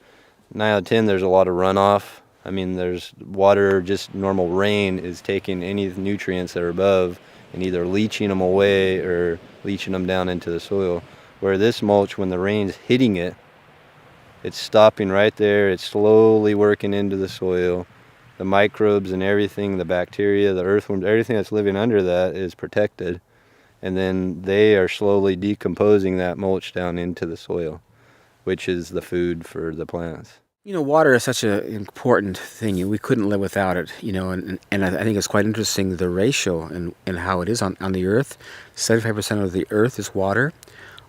9 out of 10 there's a lot of runoff. I mean, there's water, just normal rain is taking any nutrients that are above and either leaching them away or leaching them down into the soil. Where this mulch, when the rain's hitting it, it's stopping right there. It's slowly working into the soil. The microbes and everything, the bacteria, the earthworms, everything that's living under that is protected. And then they are slowly decomposing that mulch down into the soil, which is the food for the plants. Water is such an important thing. We couldn't live without it, and I think it's quite interesting, the ratio and how it is on the earth. 75% of the earth is water.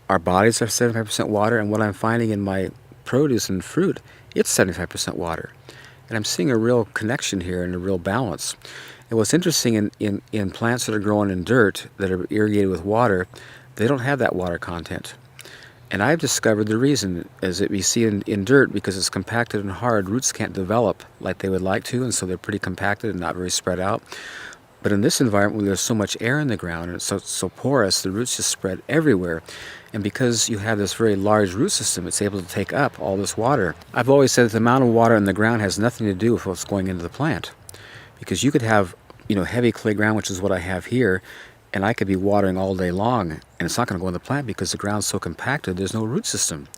Our bodies are 75% water, and what I'm finding in my produce and fruit, it's 75% water. And I'm seeing a real connection here and a real balance. And what's interesting in plants that are growing in dirt that are irrigated with water, they don't have that water content. And I've discovered the reason is that we see in dirt, because it's compacted and hard, roots can't develop like they would like to, and so they're pretty compacted and not very spread out. But in this environment where there's so much air in the ground and it's so porous, the roots just spread everywhere. And because you have this very large root system, it's able to take up all this water. I've always said that the amount of water in the ground has nothing to do with what's going into the plant. Because you could have, heavy clay ground, which is what I have here, and I could be watering all day long, and it's not going to go in the plant because the ground's so compacted, there's no root system.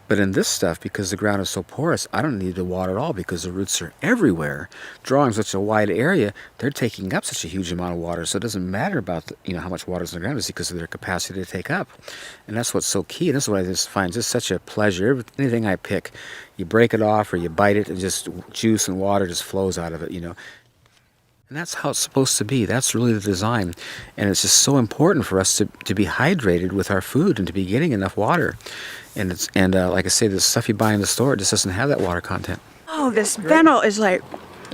But in this stuff, because the ground is so porous, I don't need to water at all because the roots are everywhere. Drawing such a wide area, they're taking up such a huge amount of water, so it doesn't matter about how much water is in the ground, it's because of their capacity to take up. And that's what's so key, and this is what I just find just such a pleasure. Anything I pick, you break it off or you bite it, and just juice and water just flows out of it, And that's how it's supposed to be. That's really the design. And it's just so important for us to be hydrated with our food and to be getting enough water. And like I say, the stuff you buy in the store, it just doesn't have that water content. Oh, this fennel is like,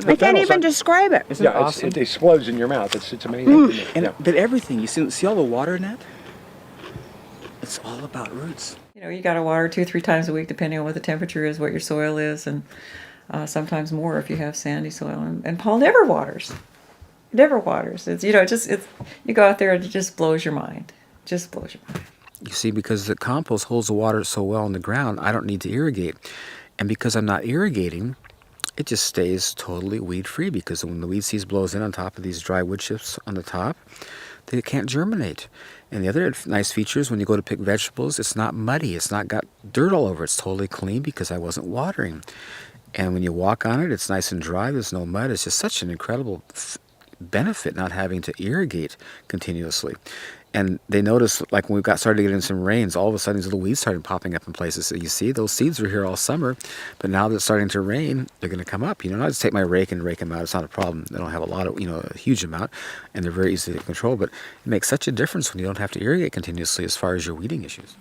I can't even describe it. Isn't it awesome? It explodes in your mouth. It's amazing. But everything, you see all the water in that? It's all about roots. You know, you got to water 2-3 times a week, depending on what the temperature is, what your soil is, and sometimes more if you have sandy soil. And Paul never waters. Never waters. It's you go out there and it just blows your mind. Just blows your mind. You see, because the compost holds the water so well in the ground, I don't need to irrigate. And because I'm not irrigating, it just stays totally weed-free, because when the weed seed blows in on top of these dry wood chips on the top, they can't germinate. And the other nice feature is when you go to pick vegetables, it's not muddy. It's not got dirt all over. It's totally clean because I wasn't watering. And when you walk on it, it's nice and dry. There's no mud. It's just such an incredible benefit not having to irrigate continuously. And they noticed, like when we started getting some rains, all of a sudden these little weeds started popping up in places. So you see, those seeds were here all summer, but now that it's starting to rain, they're going to come up. And I just take my rake and rake them out. It's not a problem. They don't have a lot of, a huge amount, and they're very easy to control. But it makes such a difference when you don't have to irrigate continuously as far as your weeding issues.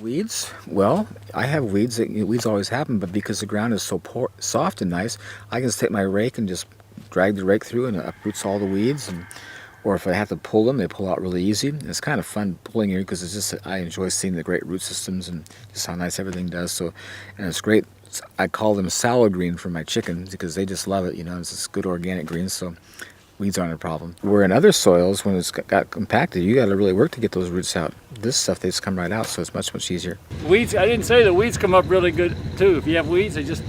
Weeds? Well, I have weeds. Weeds always happen, but because the ground is so soft and nice, I can just take my rake and just drag the rake through, and it uproots all the weeds. Or if I have to pull them, they pull out really easy. And it's kind of fun pulling here because I enjoy seeing the great root systems and just how nice everything does. And it's great. I call them salad green for my chickens because they just love it. It's just good organic greens. So weeds aren't a problem. Where in other soils, when it's got compacted, you got to really work to get those roots out. This stuff, they just come right out, so it's much, much easier. Weeds, I didn't say the weeds come up really good too. If you have weeds, it's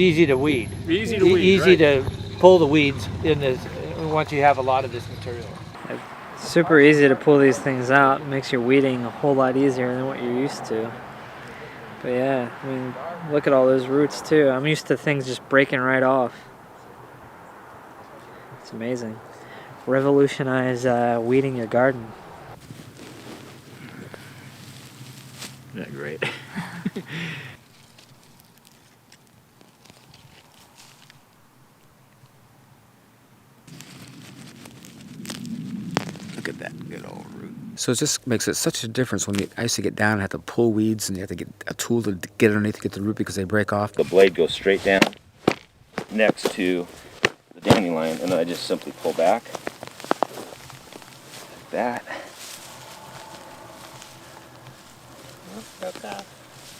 easy to weed. Easy to weed, Easy right. to pull the weeds in this once you have a lot of this material. It's super easy to pull these things out. It makes your weeding a whole lot easier than what you're used to. But yeah, I mean, look at all those roots too. I'm used to things just breaking right off. It's amazing. Revolutionize weeding your garden. Isn't that great? Look at that good old root. So it just makes it such a difference when I used to get down and have to pull weeds, and you have to get a tool to get underneath to get the root because they break off. The blade goes straight down next to the dandelion, and then I just simply pull back like that.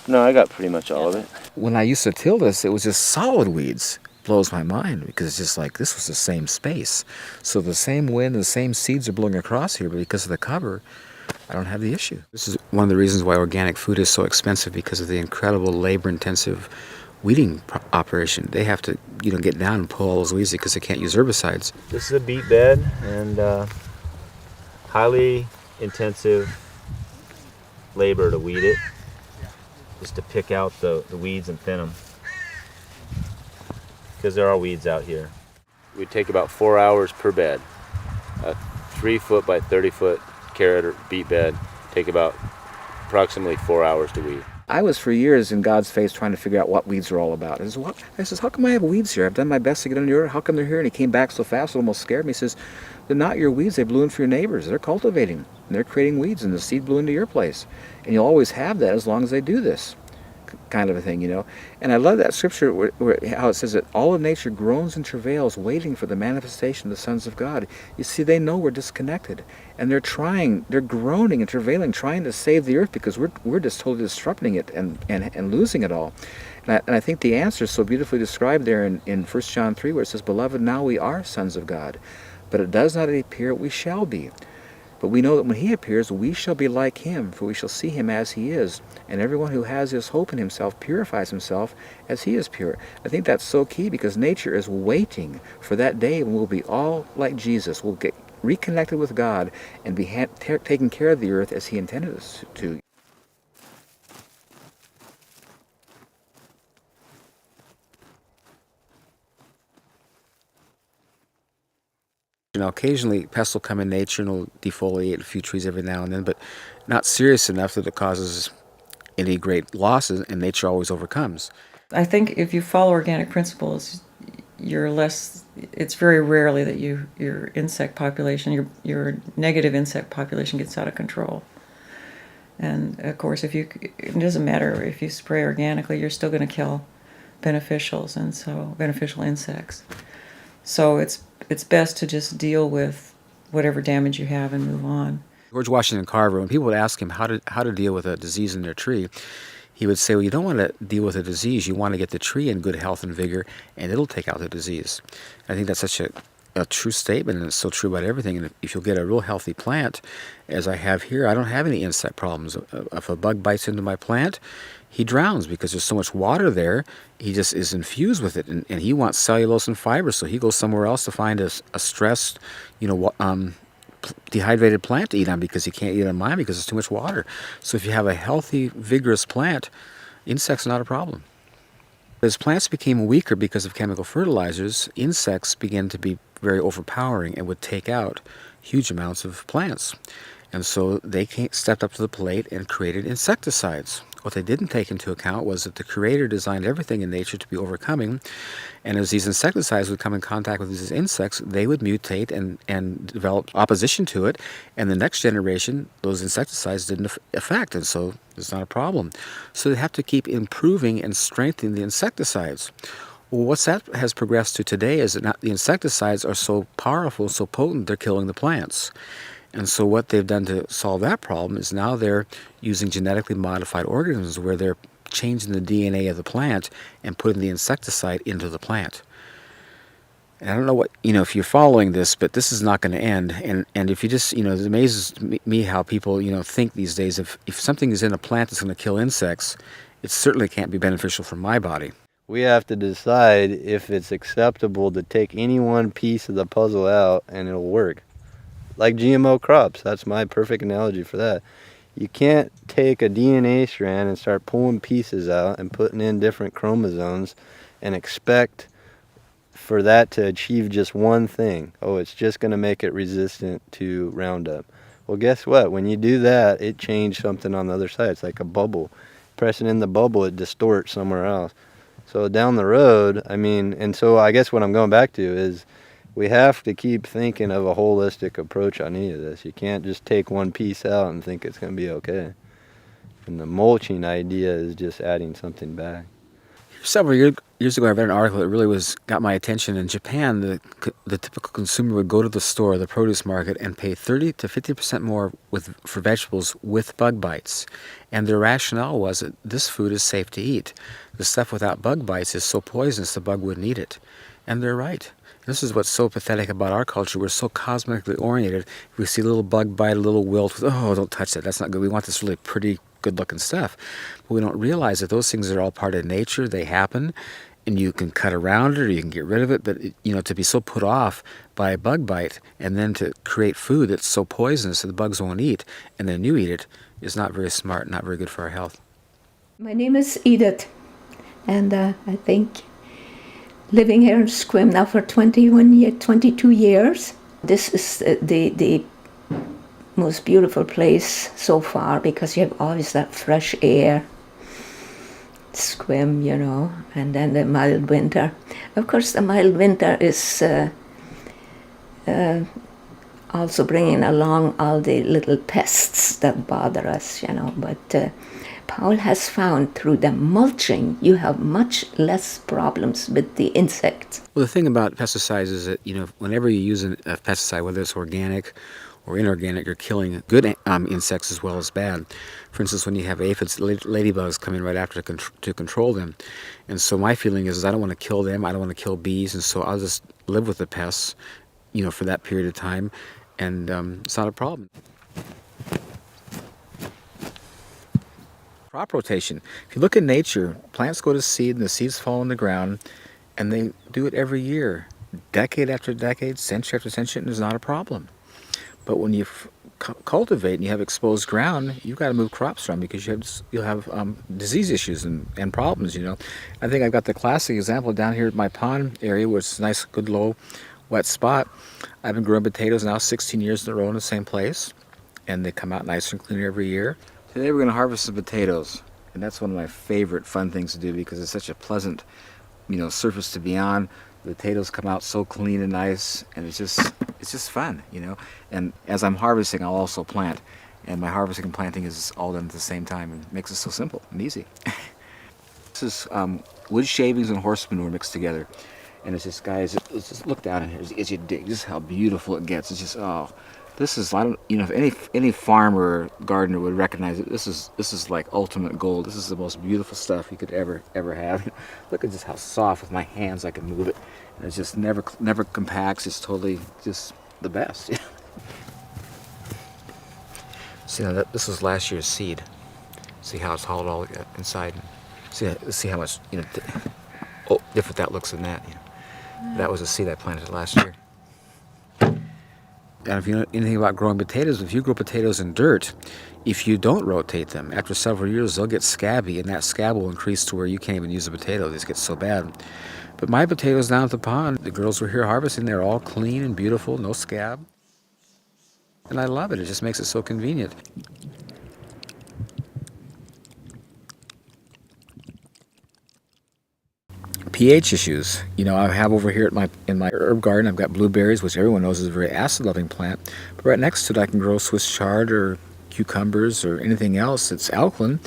No, I got pretty much all of it. When I used to till this, it was just solid weeds. Blows my mind because it's just like this was the same space. So the same wind, the same seeds are blowing across here, but because of the cover, I don't have the issue. This is one of the reasons why organic food is so expensive, because of the incredible labor-intensive weeding operation. They have to, get down and pull all those weeds because they can't use herbicides. This is a beet bed, and highly intensive labor to weed it, just to pick out the weeds and thin them, because there are weeds out here. We take about 4 hours per bed. A 3-foot by 30-foot carrot or beet bed take about approximately 4 hours to weed. I was for years in God's face trying to figure out what weeds are all about. I says, how come I have weeds here? I've done my best to get under your, how come they're here? And he came back so fast it almost scared me. He says, they're not your weeds, they blew in for your neighbors. They're cultivating, and they're creating weeds, and the seed blew into your place. And you'll always have that as long as they do this kind of a thing, And I love that scripture where how it says that all of nature groans and travails waiting for the manifestation of the sons of God. You see, they know we're disconnected, and they're groaning and travailing, trying to save the earth because we're just totally disrupting it and losing it all. And I think the answer is so beautifully described there in 1 John 3, where it says, Beloved, now we are sons of God, but it does not appear we shall be. But we know that when he appears, we shall be like him, for we shall see him as he is. And everyone who has this hope in himself purifies himself as he is pure. I think that's so key, because nature is waiting for that day when we'll be all like Jesus. We'll get reconnected with God and be taking care of the earth as he intended us to. Occasionally pests will come in nature and will defoliate a few trees every now and then, but not serious enough that it causes any great losses, and nature always overcomes. I think if you follow organic principles, it's very rarely that your insect population, your negative insect population gets out of control. And of course, it doesn't matter if you spray organically, you're still going to kill beneficial insects. So it's best to just deal with whatever damage you have and move on. George Washington Carver, when people would ask him how to deal with a disease in their tree, he would say, well, you don't want to deal with a disease. You want to get the tree in good health and vigor, and it'll take out the disease. I think that's such a true statement, and it's so true about everything. And if you'll get a real healthy plant, as I have here, I don't have any insect problems. If a bug bites into my plant, he drowns because there's so much water there. He just is infused with it, and he wants cellulose and fiber, so he goes somewhere else to find a stressed, dehydrated plant to eat on because he can't eat on mine because there's too much water. So if you have a healthy, vigorous plant, insects are not a problem. As plants became weaker because of chemical fertilizers, insects began to be very overpowering and would take out huge amounts of plants. And so they stepped up to the plate and created insecticides. What they didn't take into account was that the Creator designed everything in nature to be overcoming, and as these insecticides would come in contact with these insects, they would mutate and develop opposition to it, and the next generation, those insecticides didn't affect, and so it's not a problem. So they have to keep improving and strengthening the insecticides. Well, what's that has progressed to today is that the insecticides are so powerful, so potent, they're killing the plants. And so what they've done to solve that problem is now they're using genetically modified organisms where they're changing the DNA of the plant and putting the insecticide into the plant. And I don't know what, if you're following this, but this is not going to end. And if you just, it amazes me how people, think these days, if something is in a plant that's going to kill insects, it certainly can't be beneficial for my body. We have to decide if it's acceptable to take any one piece of the puzzle out and it'll work. Like GMO crops, that's my perfect analogy for that. You can't take a DNA strand and start pulling pieces out and putting in different chromosomes and expect for that to achieve just one thing. Oh, it's just going to make it resistant to Roundup. Well, guess what? When you do that, it changed something on the other side. It's like a bubble. Pressing in the bubble, it distorts somewhere else. So down the road, and so I guess what I'm going back to is we have to keep thinking of a holistic approach on any of this. You can't just take one piece out and think it's going to be okay. And the mulching idea is just adding something back. Several years ago, I read an article that really got my attention. In Japan, the typical consumer would go to the store, the produce market, and pay 30 to 50% more for vegetables with bug bites. And their rationale was that this food is safe to eat. The stuff without bug bites is so poisonous the bug wouldn't eat it. And they're right. This is what's so pathetic about our culture. We're so cosmetically oriented. If we see a little bug bite, a little wilt, oh, don't touch that. That's not good. We want this really pretty, good-looking stuff. But we don't realize that those things are all part of nature. They happen, and you can cut around it or you can get rid of it. But, to be so put off by a bug bite and then to create food that's so poisonous that the bugs won't eat, and then you eat it, is not very smart, not very good for our health. My name is Edith, and I think living here in Sequim now for 22 years. This is the most beautiful place so far because you have always that fresh air. Sequim, and then the mild winter. Of course, the mild winter is also bringing along all the little pests that bother us, but Paul has found through the mulching, you have much less problems with the insects. Well, the thing about pesticides is that, whenever you use a pesticide, whether it's organic or inorganic, you're killing good insects as well as bad. For instance, when you have aphids, ladybugs come in right after to control them. And so my feeling is I don't want to kill them, I don't want to kill bees, and so I'll just live with the pests, for that period of time, and it's not a problem. Crop rotation. If you look at nature, plants go to seed and the seeds fall in the ground, and they do it every year, decade after decade, century after century, and there's not a problem. But when you cultivate and you have exposed ground, you've got to move crops around because you'll have disease issues and problems. I think I've got the classic example down here at my pond area, where it's a nice, good, low, wet spot. I've been growing potatoes now 16 years in a row in the same place, and they come out nicer and cleaner every year. Today we're going to harvest some potatoes, and that's one of my favorite fun things to do because it's such a pleasant, surface to be on. The potatoes come out so clean and nice, and it's just fun, And as I'm harvesting, I'll also plant, and my harvesting and planting is all done at the same time, and it makes it so simple and easy. This is wood shavings and horse manure mixed together. And it's just, guys, let's just look down in here as you dig. Just how beautiful it gets. It's just, oh, this is, I don't, you know, if any farmer or gardener would recognize it, this is like ultimate gold. This is the most beautiful stuff you could ever have. Look at just how soft with my hands I can move it. And it's just never compacts. It's totally just the best. See, now this was last year's seed. See how it's hollowed all inside. See how much, you know, different that looks than that. You know. That was a seed I planted last year. And if you know anything about growing potatoes, if you grow potatoes in dirt, if you don't rotate them, after several years they'll get scabby, and that scab will increase to where you can't even use a potato. They just get so bad. But my potatoes down at the pond, the girls were here harvesting, they're all clean and beautiful, no scab. And I love it. It just makes it so convenient. pH issues. You know, I have over here in my herb garden, I've got blueberries, which everyone knows is a very acid-loving plant. But right next to it, I can grow Swiss chard or cucumbers or anything else that's alkaline,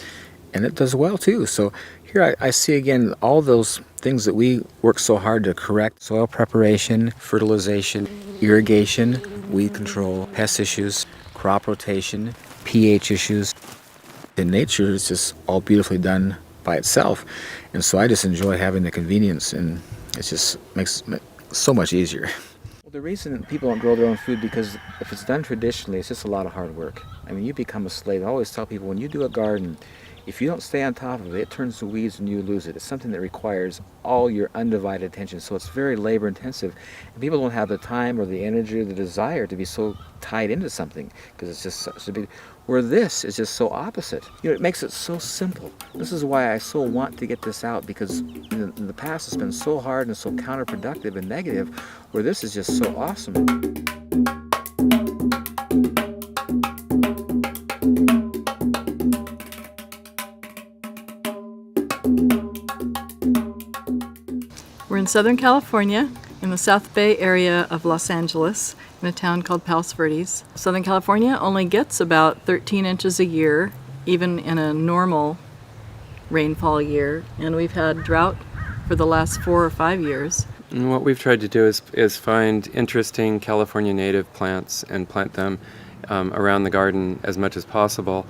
and it does well too. So here I see again all those things that we work so hard to correct: soil preparation, fertilization, irrigation, weed control, pest issues, crop rotation, pH issues. In nature, it's just all beautifully done by itself. And so I just enjoy having the convenience, and it just makes it so much easier. Well, the reason people don't grow their own food, because if it's done traditionally, it's just a lot of hard work. I mean, you become a slave. I always tell people, when you do a garden, if you don't stay on top of it, it turns to weeds and you lose it. It's something that requires all your undivided attention, so it's very labor intensive. And people don't have the time or the energy or the desire to be so tied into something, because it's just such a big... Where this is just so opposite. You know, it makes it so simple. This is why I so want to get this out, because in the past it's been so hard and so counterproductive and negative, where this is just so awesome. We're in Southern California, in the South Bay area of Los Angeles, in a town called Palos Verdes. Southern California only gets about 13 inches a year, even in a normal rainfall year, and we've had drought for the last 4 or 5 years. And what we've tried to do is find interesting California native plants and plant them around the garden as much as possible,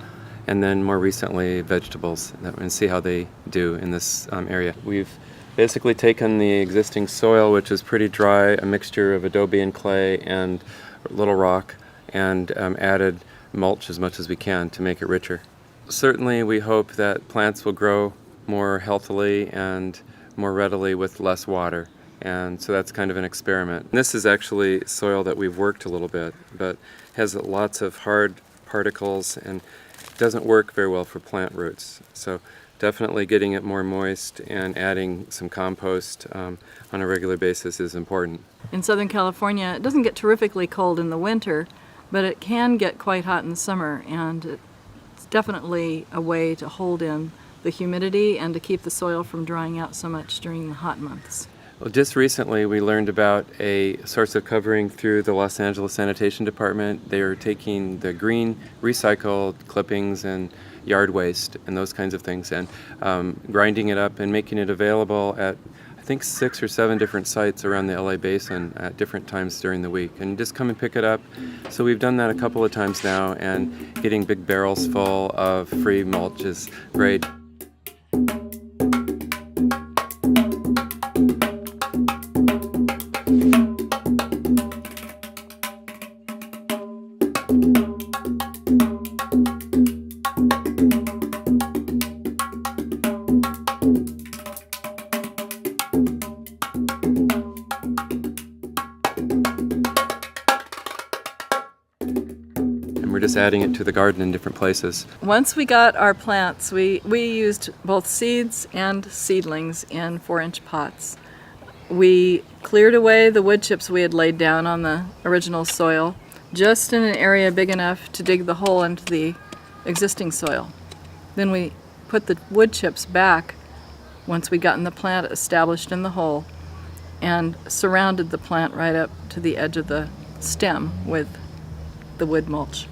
and then more recently vegetables, and see how they do in this area. We've basically taken the existing soil, which is pretty dry, a mixture of adobe and clay and little rock, and added mulch as much as we can to make it richer. Certainly we hope that plants will grow more healthily and more readily with less water, and so that's kind of an experiment. This is actually soil that we've worked a little bit, but has lots of hard particles and doesn't work very well for plant roots. So definitely getting it more moist and adding some compost on a regular basis is important. In Southern California, it doesn't get terrifically cold in the winter, but it can get quite hot in the summer, and it's definitely a way to hold in the humidity and to keep the soil from drying out so much during the hot months. Well, just recently we learned about a source of covering through the Los Angeles Sanitation Department. They are taking the green recycled clippings and yard waste and those kinds of things, and grinding it up and making it available at I think 6 or 7 different sites around the LA basin at different times during the week, and just come and pick it up. So we've done that a couple of times now, and getting big barrels full of free mulch is great. We're just adding it to the garden in different places. Once we got our plants, we used both seeds and seedlings in 4-inch pots. We cleared away the wood chips we had laid down on the original soil, just in an area big enough to dig the hole into the existing soil. Then we put the wood chips back once we'd gotten the plant established in the hole, and surrounded the plant right up to the edge of the stem with the wood mulch.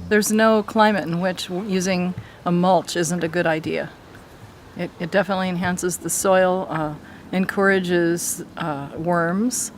There's no climate in which using a mulch isn't a good idea. It definitely enhances the soil. encourages worms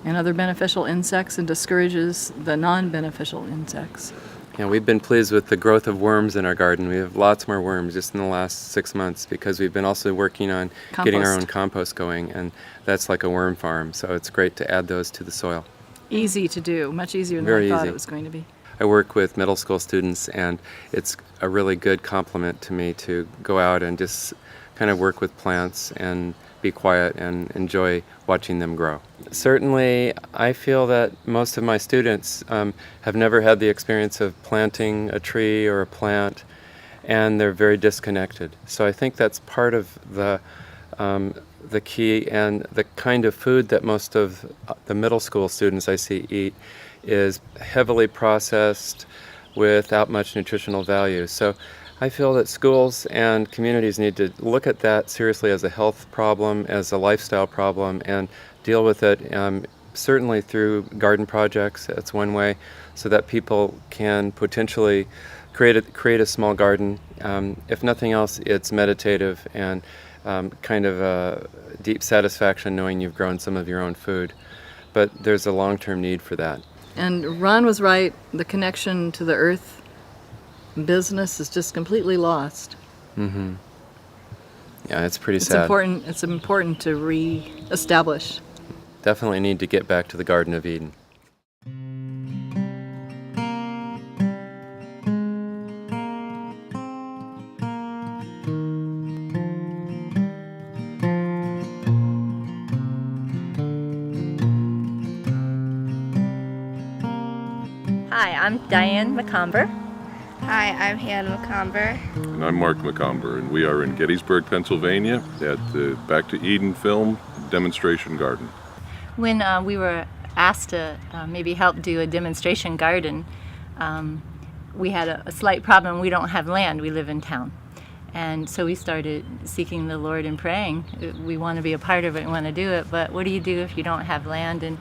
and other beneficial insects and discourages the non-beneficial insects. Yeah, we've been pleased with the growth of worms in our garden. We have lots more worms just in the last 6 months because we've been also working on getting our own compost going, and that's like a worm farm, so it's great to add those to the soil. Easy to do, much easier than Very I thought easy. it was going to be. I work with middle school students, and it's a really good compliment to me to go out and just kind of work with plants and be quiet and enjoy watching them grow. Certainly, I feel that most of my students have never had the experience of planting a tree or a plant, and they're very disconnected. So I think that's part of the key, and the kind of food that most of the middle school students I see eat is heavily processed without much nutritional value. So I feel that schools and communities need to look at that seriously as a health problem, as a lifestyle problem, and deal with it certainly through garden projects. That's one way, so that people can potentially create a small garden. If nothing else, it's meditative and kind of a deep satisfaction knowing you've grown some of your own food. But there's a long-term need for that. And Ron was right, the connection to the earth business is just completely lost. Mm-hmm. Yeah, it's pretty It's sad. It's important to re-establish. Definitely need to get back to the Garden of Eden. Hi, I'm Diane McComber. Hi, I'm Hannah McComber. And I'm Mark McComber, and we are in Gettysburg, Pennsylvania at the Back to Eden Film Demonstration Garden. When we were asked to maybe help do a demonstration garden, we had a slight problem. We don't have land, we live in town. And so we started seeking the Lord and praying. We want to be a part of it, we want to do it, but what do you do if you don't have land? And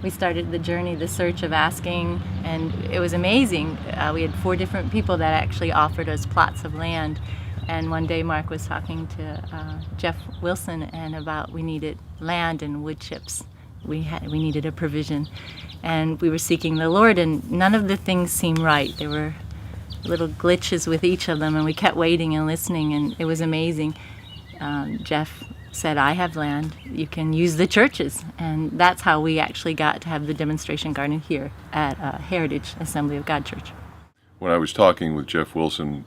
we started the journey, the search of asking, and it was amazing. We had 4 different people that actually offered us plots of land. And one day Mark was talking to Jeff Wilson and about we needed land and wood chips. We needed a provision. And we were seeking the Lord, and none of the things seemed right. There were little glitches with each of them, and we kept waiting and listening, and it was amazing. Jeff said, I have land, you can use the churches. And that's how we actually got to have the demonstration garden here at Heritage Assembly of God Church. When I was talking with Jeff Wilson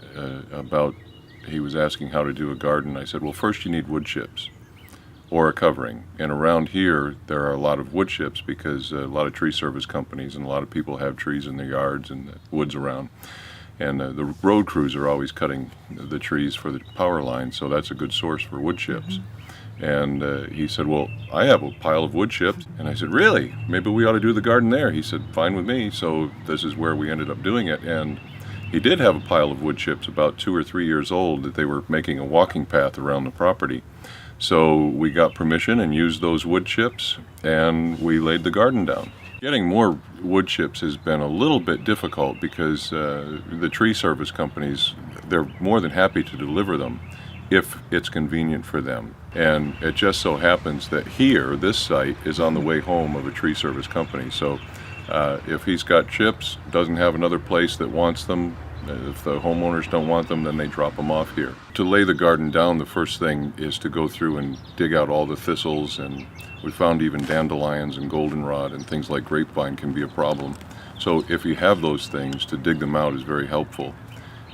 he was asking how to do a garden, I said, well, first you need wood chips or a covering. And around here, there are a lot of wood chips because a lot of tree service companies and a lot of people have trees in their yards and the woods around. And the road crews are always cutting the trees for the power line, so that's a good source for wood chips. Mm-hmm. And he said, well, I have a pile of wood chips. And I said, really? Maybe we ought to do the garden there. He said, fine with me. So this is where we ended up doing it. And he did have a pile of wood chips about 2 or 3 years old that they were making a walking path around the property. So we got permission and used those wood chips, and we laid the garden down. Getting more wood chips has been a little bit difficult because the tree service companies, they're more than happy to deliver them if it's convenient for them. And it just so happens that here, this site is on the way home of a tree service company. So if he's got chips, doesn't have another place that wants them, if the homeowners don't want them, then they drop them off here. To lay the garden down, the first thing is to go through and dig out all the thistles, and we found even dandelions and goldenrod and things like grapevine can be a problem. So if you have those things, to dig them out is very helpful.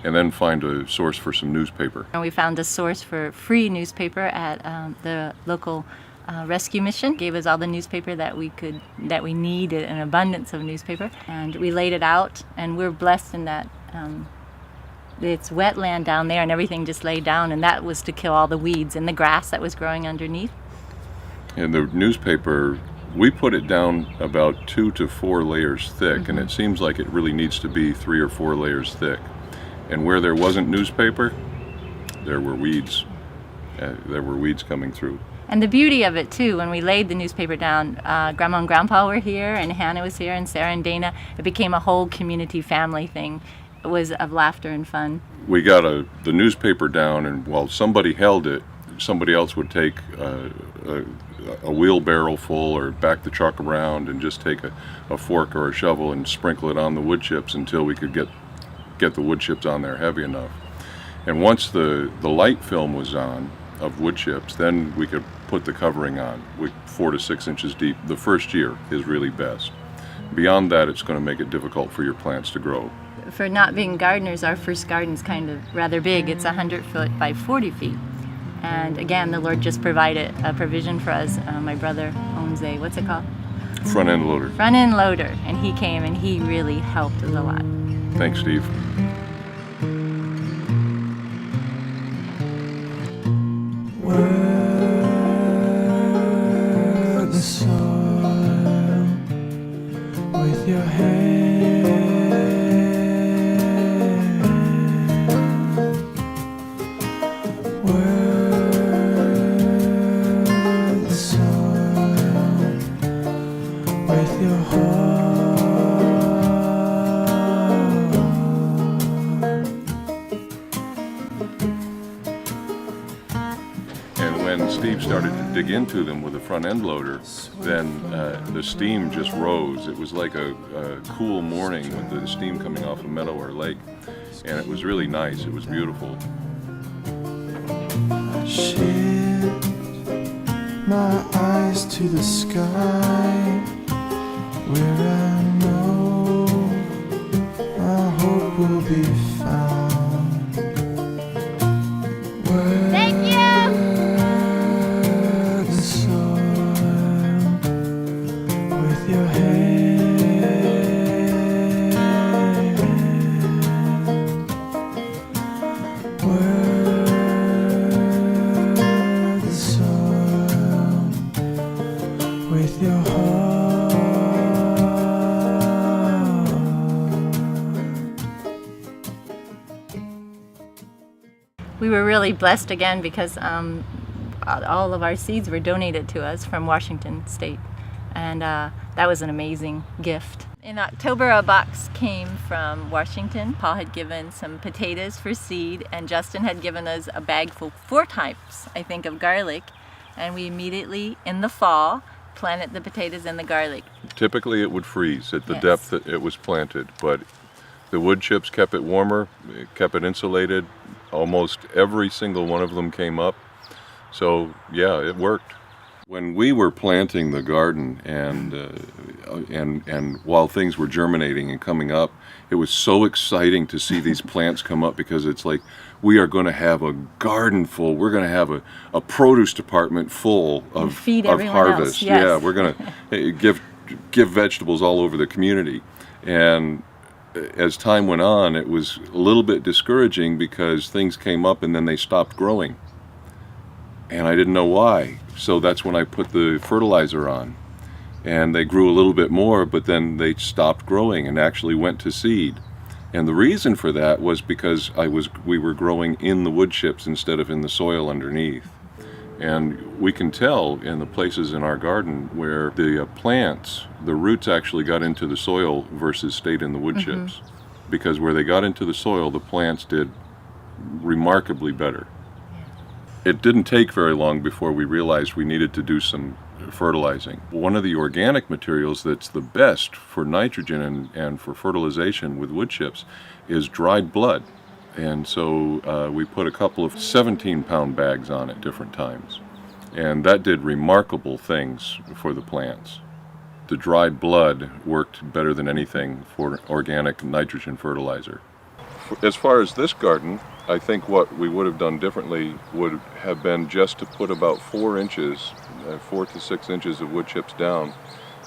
And then find a source for some newspaper. And we found a source for free newspaper at the local rescue mission. Gave us all the newspaper that we needed, an abundance of newspaper, and we laid it out. And we're blessed in that it's wetland down there, and everything just laid down, and that was to kill all the weeds and the grass that was growing underneath. And the newspaper, we put it down about 2 to 4 layers thick, Mm-hmm. and it seems like it really needs to be 3 or 4 layers thick. And where there wasn't newspaper, there were weeds. There were weeds coming through. And the beauty of it too, when we laid the newspaper down, Grandma and Grandpa were here, and Hannah was here, and Sarah and Dana. It became a whole community family thing. It was of laughter and fun. We got the newspaper down, and while somebody held it, somebody else would take a wheelbarrow full or back the truck around and just take a fork or a shovel and sprinkle it on the wood chips until we could get the wood chips on there heavy enough. And once the light film was on of wood chips, then we could put the covering on, 4 to 6 inches deep. The first year is really best. Beyond that, it's going to make it difficult for your plants to grow. For not being gardeners, our first garden's kind of rather big. It's 100 foot by 40 feet. And again, the Lord just provided a provision for us. My brother owns a, what's it called? Front end loader. Front end loader. And he came and he really helped us a lot. Thanks, Steve. Work the soil with your hand. Work the soil with your heart. When Steve started to dig into them with a front end loader, then the steam just rose. It was like a cool morning with the steam coming off a meadow or lake, and it was really nice. It was beautiful. I shift my eyes to the sky, where I know my hope will be found. Thank you! Your hand, work the soil with your heart. We were really blessed again because all of our seeds were donated to us from Washington State. And that was an amazing gift. In October, a box came from Washington. Paul had given some potatoes for seed, and Justin had given us a bag full, 4 types, I think, of garlic. And we immediately, in the fall, planted the potatoes and the garlic. Typically it would freeze at the depth that it was planted, but the wood chips kept it warmer, it kept it insulated. Almost every single one of them came up. So yeah, it worked. When we were planting the garden and while things were germinating and coming up, it was so exciting to see these plants come up, because it's like we are going to have a garden full. We're going to have a produce department full of harvest. Yes. Yeah, we're going to give vegetables all over the community. And as time went on, it was a little bit discouraging because things came up and then they stopped growing. And I didn't know why. So that's when I put the fertilizer on. And they grew a little bit more, but then they stopped growing and actually went to seed. And the reason for that was because we were growing in the wood chips instead of in the soil underneath. And we can tell in the places in our garden where the plants, the roots actually got into the soil versus stayed in the wood chips. Because where they got into the soil, the plants did remarkably better. It didn't take very long before we realized we needed to do some fertilizing. One of the organic materials that's the best for nitrogen and for fertilization with wood chips is dried blood. And so we put a couple of 17-pound bags on at different times. And that did remarkable things for the plants. The dried blood worked better than anything for organic nitrogen fertilizer. As far as this garden, I think what we would have done differently would have been just to put about 4 inches, 4 to 6 inches of wood chips down,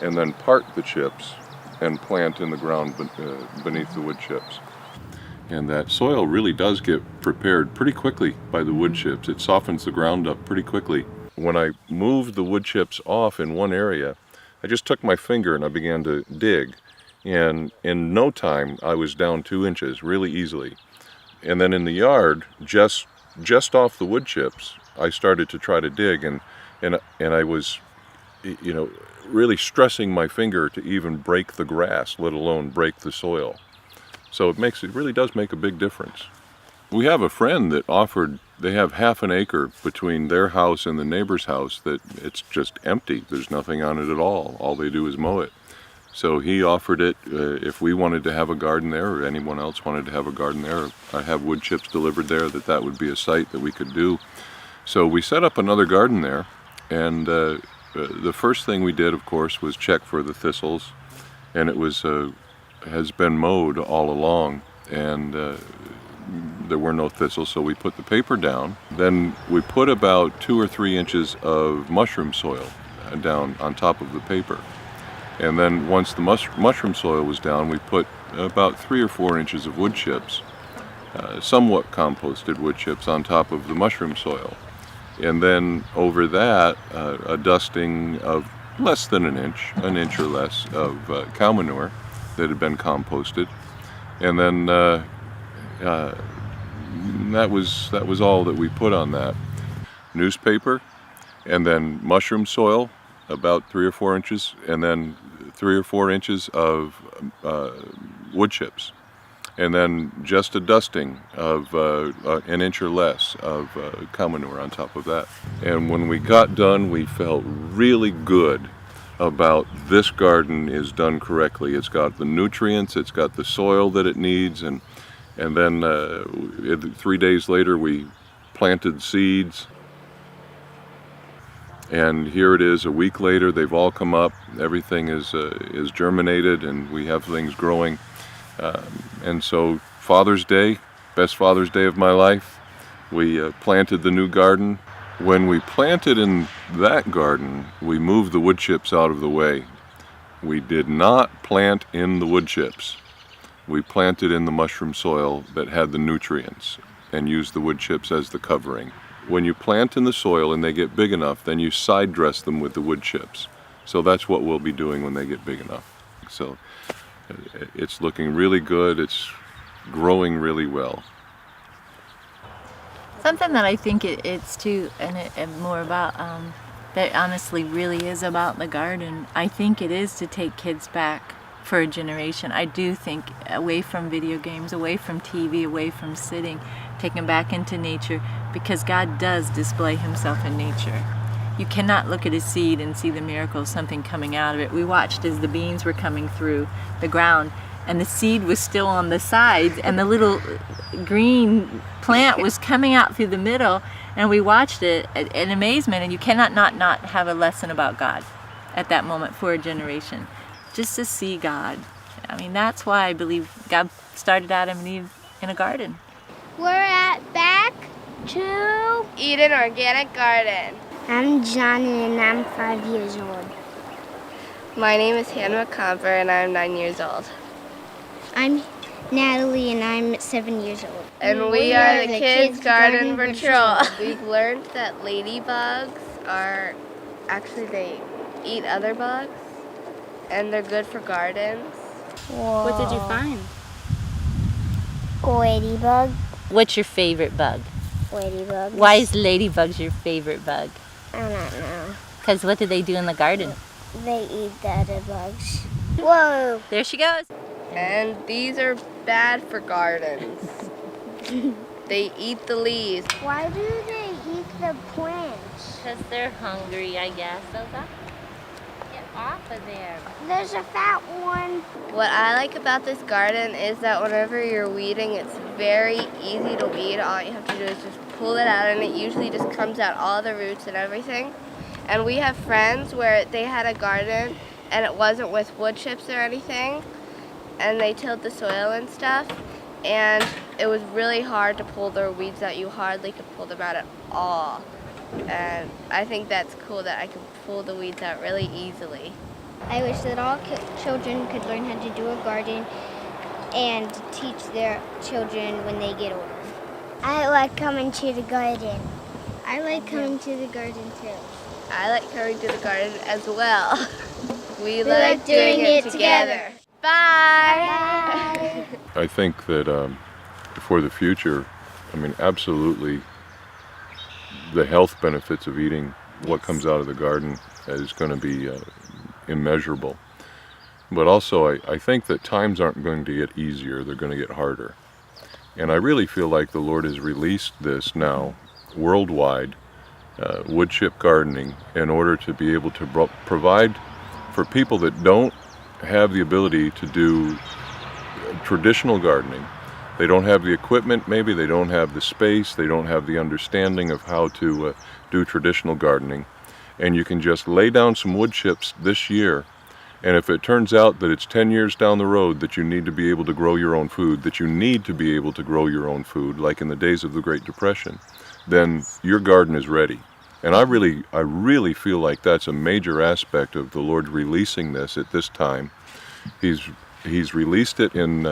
and then part the chips and plant in the ground beneath the wood chips. And that soil really does get prepared pretty quickly by the wood chips. It softens the ground up pretty quickly. When I moved the wood chips off in one area, I just took my finger and I began to dig. And in no time, I was down 2 inches really easily. And then in the yard, just off the wood chips, I started to try to dig, and I was, really stressing my finger to even break the grass, let alone break the soil. So it really does make a big difference. We have a friend that offered they have half an acre between their house and the neighbor's house that it's just empty. There's nothing on it at all. All they do is mow it. So he offered it if we wanted to have a garden there, or anyone else wanted to have a garden there, I have wood chips delivered there, that would be a site that we could do. So we set up another garden there, and the first thing we did, of course, was check for the thistles, and it was has been mowed all along, and there were no thistles, so we put the paper down. Then we put about 2 or 3 inches of mushroom soil down on top of the paper. And then once the mushroom soil was down, we put about 3 or 4 inches of wood chips, somewhat composted wood chips, on top of the mushroom soil. And then over that, a dusting of less than an inch or less of cow manure that had been composted. And then that was all that we put on that. Newspaper, and then mushroom soil, about 3 or 4 inches, and then 3 or 4 inches of wood chips, and then just a dusting of an inch or less of cow manure on top of that. And when we got done, we felt really good about this garden is done correctly. It's got the nutrients, it's got the soil that it needs, and then 3 days later we planted seeds. And here it is a week later, they've all come up, everything is germinated, and we have things growing. And so Father's Day, best Father's Day of my life, we planted the new garden. When we planted in that garden, we moved the wood chips out of the way. We did not plant in the wood chips. We planted in the mushroom soil that had the nutrients and used the wood chips as the covering. When you plant in the soil and they get big enough, then you side dress them with the wood chips. So that's what we'll be doing when they get big enough. So it's looking really good. It's growing really well. Something that I think it's too, and more about, that honestly really is about the garden. I think it is to take kids back for a generation. I do think away from video games, away from TV, away from sitting, take them back into nature, because God does display himself in nature. You cannot look at a seed and see the miracle of something coming out of it. We watched as the beans were coming through the ground, and the seed was still on the sides, and the little green plant was coming out through the middle, and we watched it in amazement. And you cannot not have a lesson about God at that moment for a generation. Just to see God. I mean, that's why I believe God started Adam and Eve in a garden. We're back to Eden Organic Garden. I'm Johnny and I'm 5 years old. My name is Hannah McComber and I'm 9 years old. I'm Natalie and I'm 7 years old. And we are the Kids Garden Patrol. We've learned that ladybugs are, actually they eat other bugs and they're good for gardens. Whoa. What did you find? Ladybug. What's your favorite bug? Ladybugs. Why is ladybugs your favorite bug? I don't know. Because what do they do in the garden? They eat the other bugs. Whoa! There she goes. And these are bad for gardens. They eat the leaves. Why do they eat the plants? Because they're hungry, I guess. Get off of there. There's a fat one. What I like about this garden is that whenever you're weeding, it's very easy to weed. All you have to do is just pull it out, and it usually just comes out all the roots and everything. And we have friends where they had a garden, and it wasn't with wood chips or anything, and they tilled the soil and stuff, and it was really hard to pull their weeds out. You hardly could pull them out at all. And I think that's cool that I can pull the weeds out really easily. I wish that all children could learn how to do a garden and teach their children when they get older. I like coming to the garden. I like coming to the garden too. I like coming to the garden as well. We like doing it together. Bye! I think that for the future, I mean, absolutely, the health benefits of eating what comes out of the garden is going to be immeasurable. But also, I think that times aren't going to get easier, they're going to get harder. And I really feel like the Lord has released this now worldwide wood chip gardening in order to be able to provide for people that don't have the ability to do traditional gardening. They don't have the equipment, maybe they don't have the space, they don't have the understanding of how to do traditional gardening. And you can just lay down some wood chips this year, and if it turns out that it's 10 years down the road that you need to be able to grow your own food, that you need to be able to grow your own food, like in the days of the Great Depression, then your garden is ready. And I really feel like that's a major aspect of the Lord releasing this at this time. He's released it in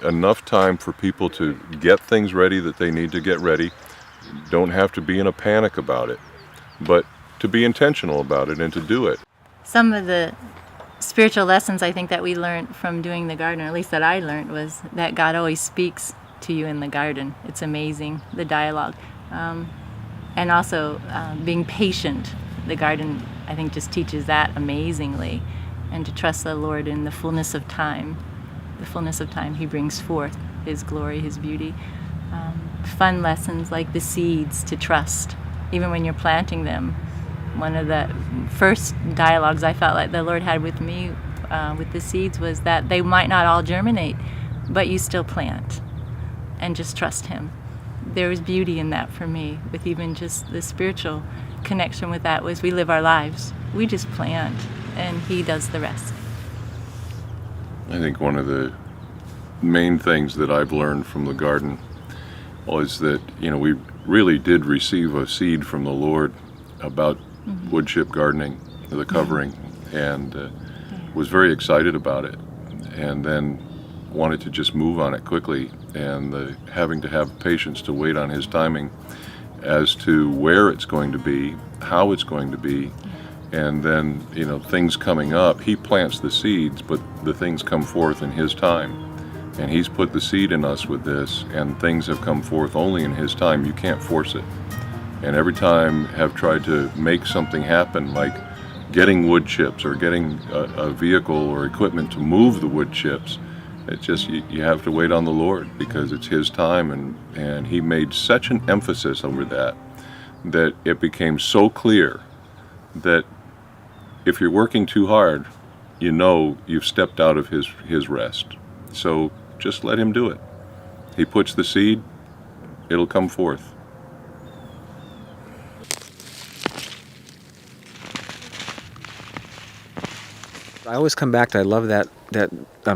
enough time for people to get things ready that they need to get ready. Don't have to be in a panic about it, but to be intentional about it and to do it. Some of the spiritual lessons I think that we learned from doing the garden, or at least that I learned, was that God always speaks to you in the garden. It's amazing, the dialogue. And also being patient. The garden, I think, just teaches that amazingly. And to trust the Lord in the fullness of time. The fullness of time He brings forth His glory, His beauty. Fun lessons like the seeds, to trust, even when you're planting them. One of the first dialogues I felt like the Lord had with me with the seeds was that they might not all germinate, but you still plant and just trust Him. There was beauty in that for me, with even just the spiritual connection with that. Was we live our lives. We just plant, and He does the rest. I think one of the main things that I've learned from the garden was that, we really did receive a seed from the Lord about wood chip gardening, the covering, and was very excited about it, and then wanted to just move on it quickly, and having to have patience to wait on His timing as to where it's going to be, how it's going to be, and then things coming up. He plants the seeds, but the things come forth in His time, and He's put the seed in us with this, and things have come forth only in His time. You can't force it. And every time have tried to make something happen, like getting wood chips or getting a vehicle or equipment to move the wood chips, it's just you have to wait on the Lord, because it's His time, and He made such an emphasis over that it became so clear that if you're working too hard, you've stepped out of His rest. So just let Him do it. He puts the seed, it'll come forth. I always come back to, I love that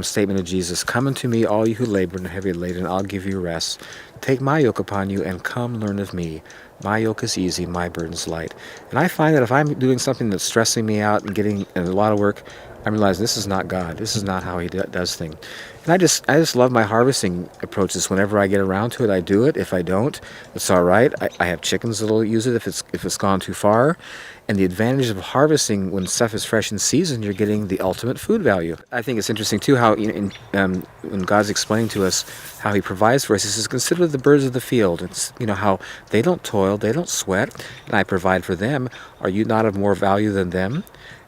statement of Jesus, "Come unto me, all you who labor and are heavy laden, and I'll give you rest. Take my yoke upon you and come learn of me. My yoke is easy, my burden's light." And I find that if I'm doing something that's stressing me out and getting a lot of work, I'm realizing this is not God. This is not how He does things. And I just love my harvesting approaches. Whenever I get around to it, I do it. If I don't, it's all right. I have chickens that'll use it if it's gone too far. And the advantage of harvesting when stuff is fresh in season, you're getting the ultimate food value. I think it's interesting too how when God's explaining to us how He provides for us, He says, "Consider the birds of the field." It's how they don't toil, they don't sweat, and I provide for them. Are you not of more value than them?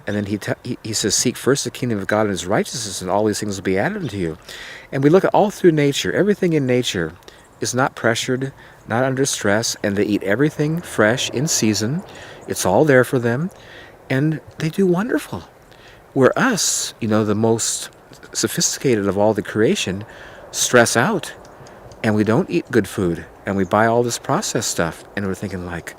And then he says, "Seek first the kingdom of God and His righteousness, and all these things will be added unto you." And we look at all through nature. Everything in nature is not pressured, not under stress, and they eat everything fresh in season. It's all there for them, and they do wonderful. Where us, the most sophisticated of all the creation, stress out, and we don't eat good food, and we buy all this processed stuff, and we're thinking like,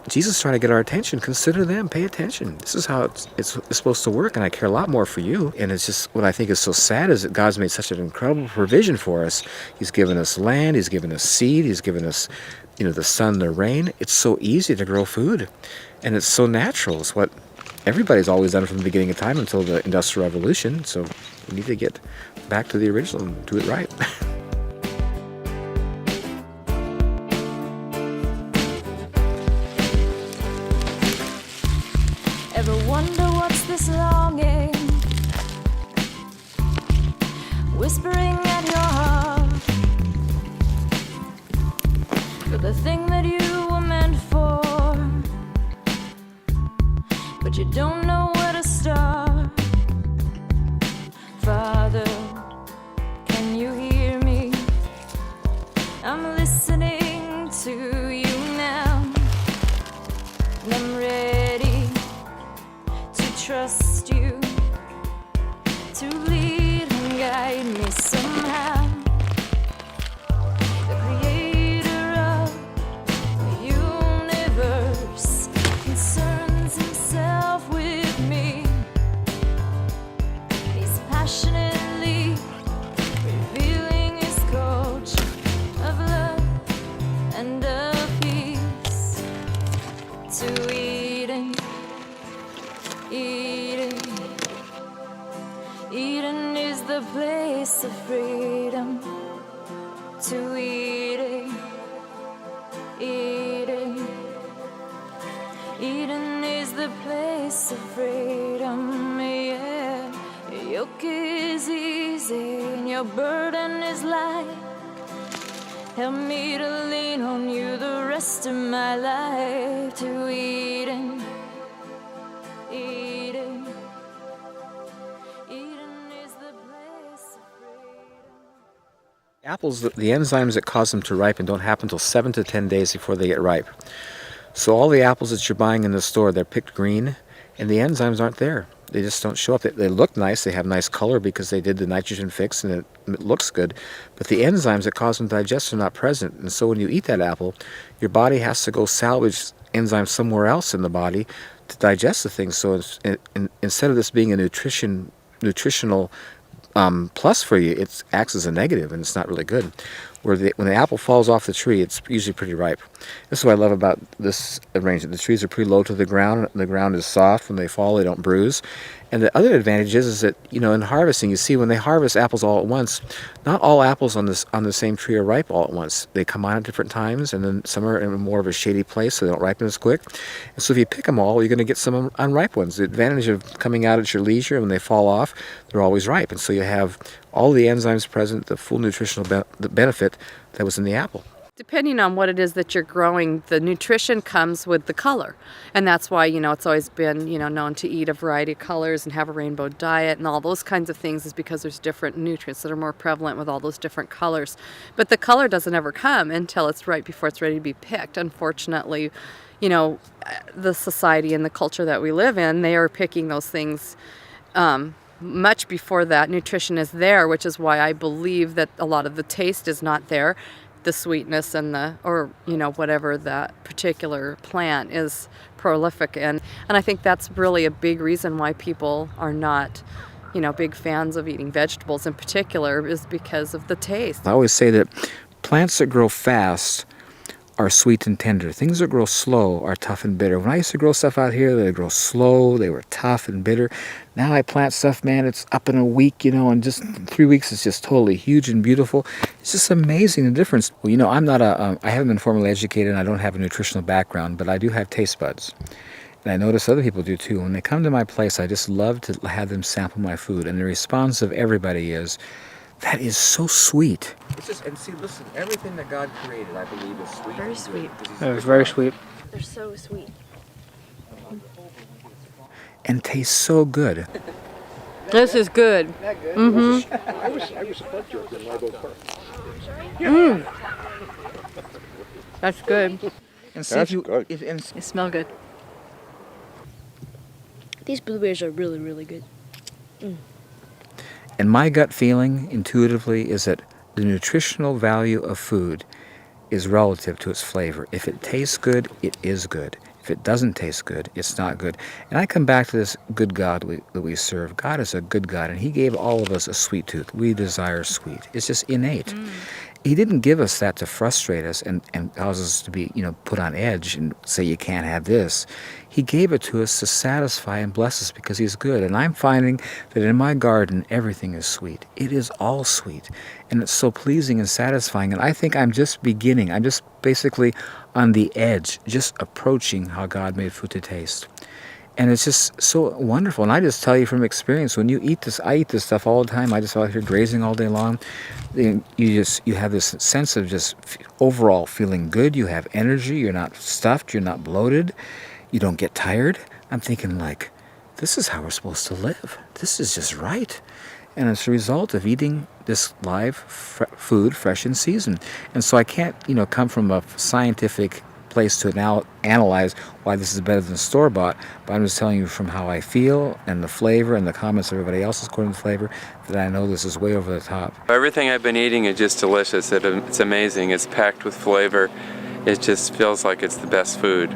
Jesus is trying to get our attention. Consider them. Pay attention. This is how it's supposed to work, and I care a lot more for you. And it's just what I think is so sad is that God's made such an incredible provision for us. He's given us land. He's given us seed. He's given us, the sun, the rain. It's so easy to grow food, and it's so natural. It's what everybody's always done from the beginning of time until the Industrial Revolution. So we need to get back to the original and do it right. Ever wonder what's this longing whispering at your heart for the thing that you were meant for, but you don't know where to start? Father, can you hear me? you to lead and guide me somehow. The creator of the universe concerns himself with me. He's passionately revealing his culture of love and of peace. To Eden, Eden, Eden is the place of freedom. To Eden, Eden, Eden is the place of freedom. Yeah, your yoke is easy and your burden is light. Help me to lean on you the rest of my life. To Eden, Eden, Eden is the place of freedom. Apples, the enzymes that cause them to ripen don't happen until 7 to 10 days before they get ripe. So all the apples that you're buying in the store, they're picked green, and the enzymes aren't there. They just don't show up. They look nice, they have nice color because they did the nitrogen fix and it looks good, but the enzymes that cause them to digest are not present. And so when you eat that apple, your body has to go salvage enzymes somewhere else in the body to digest the thing. So instead of this being a nutritional plus for you, it acts as a negative, and it's not really good. When the apple falls off the tree, it's usually pretty ripe. This is what I love about this arrangement. The trees are pretty low to the ground, and the ground is soft. When they fall, they don't bruise. And the other advantage is that, you know, in harvesting, you see when they harvest apples all at once, not all apples on the same tree are ripe all at once. They come on at different times, and then some are in more of a shady place, so they don't ripen as quick. And so if you pick them all, you're going to get some unripe ones. The advantage of coming out at your leisure, when they fall off, they're always ripe. And so you have all the enzymes present, the full nutritional benefit that was in the apple. Depending on what it is that you're growing, the nutrition comes with the color. And that's why, you know, it's always been, you know, known to eat a variety of colors and have a rainbow diet and all those kinds of things, is because there's different nutrients that are more prevalent with all those different colors. But the color doesn't ever come until it's right before it's ready to be picked. Unfortunately, you know, the society and the culture that we live in, they are picking those things much before that nutrition is there, which is why I believe that a lot of the taste is not there. The sweetness and or you know, whatever that particular plant is prolific in. And I think that's really a big reason why people are not, you know, big fans of eating vegetables in particular, is because of the taste. I always say that plants that grow fast are sweet and tender. Things that grow slow are tough and bitter. When I used to grow stuff out here, they grow slow, they were tough and bitter. Now I plant stuff, man, it's up in a week, you know, and just 3 weeks it's just totally huge and beautiful. It's just amazing the difference. Well, you know, I'm not I haven't been formally educated and I don't have a nutritional background, but I do have taste buds. And I notice other people do too. When they come to my place, I just love to have them sample my food. And the response of everybody is, that is so sweet. It's just, and see, listen, everything that God created, I believe, is sweet. Very sweet. It was very sweet. They're so sweet. And tastes so good. This is good. Mm-hmm. I was a butt joke in Live Oak Park. Mm. That's good. And see if you, They smell good. These blueberries are really, really good. And my gut feeling, intuitively, is that the nutritional value of food is relative to its flavor. If it tastes good, it is good. If it doesn't taste good, it's not good. And I come back to this good God that we serve. God is a good God, and He gave all of us a sweet tooth. We desire sweet. It's just innate. He didn't give us that to frustrate us and cause us to be, you know, put on edge and say you can't have this. He gave it to us to satisfy and bless us because He's good. And I'm finding that in my garden, everything is sweet. It is all sweet. And it's so pleasing and satisfying. And I think I'm just beginning. I'm just basically on the edge, just approaching how God made food to taste. And it's just so wonderful. And I just tell you from experience, when you eat this, I eat this stuff all the time. I just out here grazing all day long. You have this sense of just overall feeling good. You have energy. You're not stuffed. You're not bloated. You don't get tired. I'm thinking like, this is how we're supposed to live. This is just right. And it's a result of eating this live food, fresh in season. And so I can't, you know, come from a scientific place to analyze why this is better than store-bought, but I'm just telling you from how I feel and the flavor and the comments of everybody else according to the flavor that I know this is way over the top. Everything I've been eating is just delicious. It's amazing. It's packed with flavor. It just feels like it's the best food.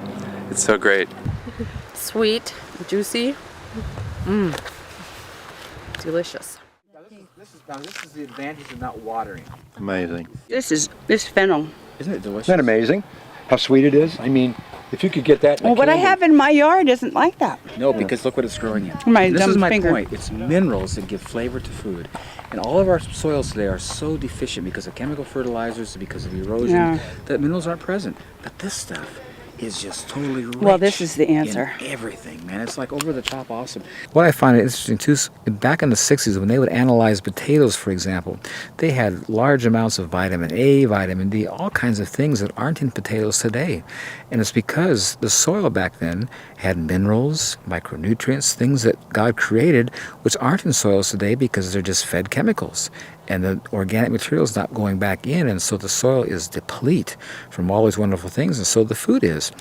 It's so great. Sweet, juicy, delicious. This is the advantage of not watering. Amazing. This fennel. Isn't it delicious? Isn't that amazing? How sweet it is? I mean, if you could get that in a Well, what I candy- have in my yard isn't like that. No, because look what it's growing in. My And this dumb is my finger. point. It's minerals that give flavor to food. And all of our soils today are so deficient because of chemical fertilizers, because of erosion, Yeah. that minerals aren't present. But this stuff is just totally rich. Well, this is the answer. In everything, man. It's like over the top awesome. What I find interesting too is back in the 60s when they would analyze potatoes, for example, they had large amounts of vitamin A, vitamin D, all kinds of things that aren't in potatoes today. And it's because the soil back then had minerals, micronutrients, things that God created, which aren't in soils today because they're just fed chemicals. And the organic material is not going back in, and so the soil is deplete from all these wonderful things, and so the food is.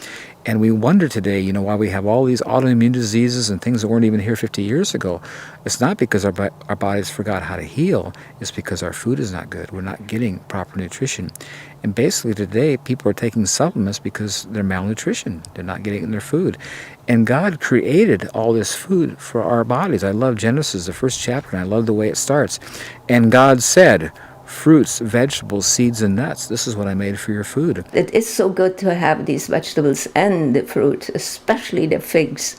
And we wonder today, you know, why we have all these autoimmune diseases and things that weren't even here 50 years ago. It's not because our bodies forgot how to heal. It's because our food is not good. We're not getting proper nutrition. And basically today, people are taking supplements because they're malnutrition. They're not getting it in their food. And God created all this food for our bodies. I love Genesis, the first chapter, and I love the way it starts. And God said, fruits, vegetables, seeds, and nuts. This is what I made for your food. It is so good to have these vegetables and the fruit, especially the figs,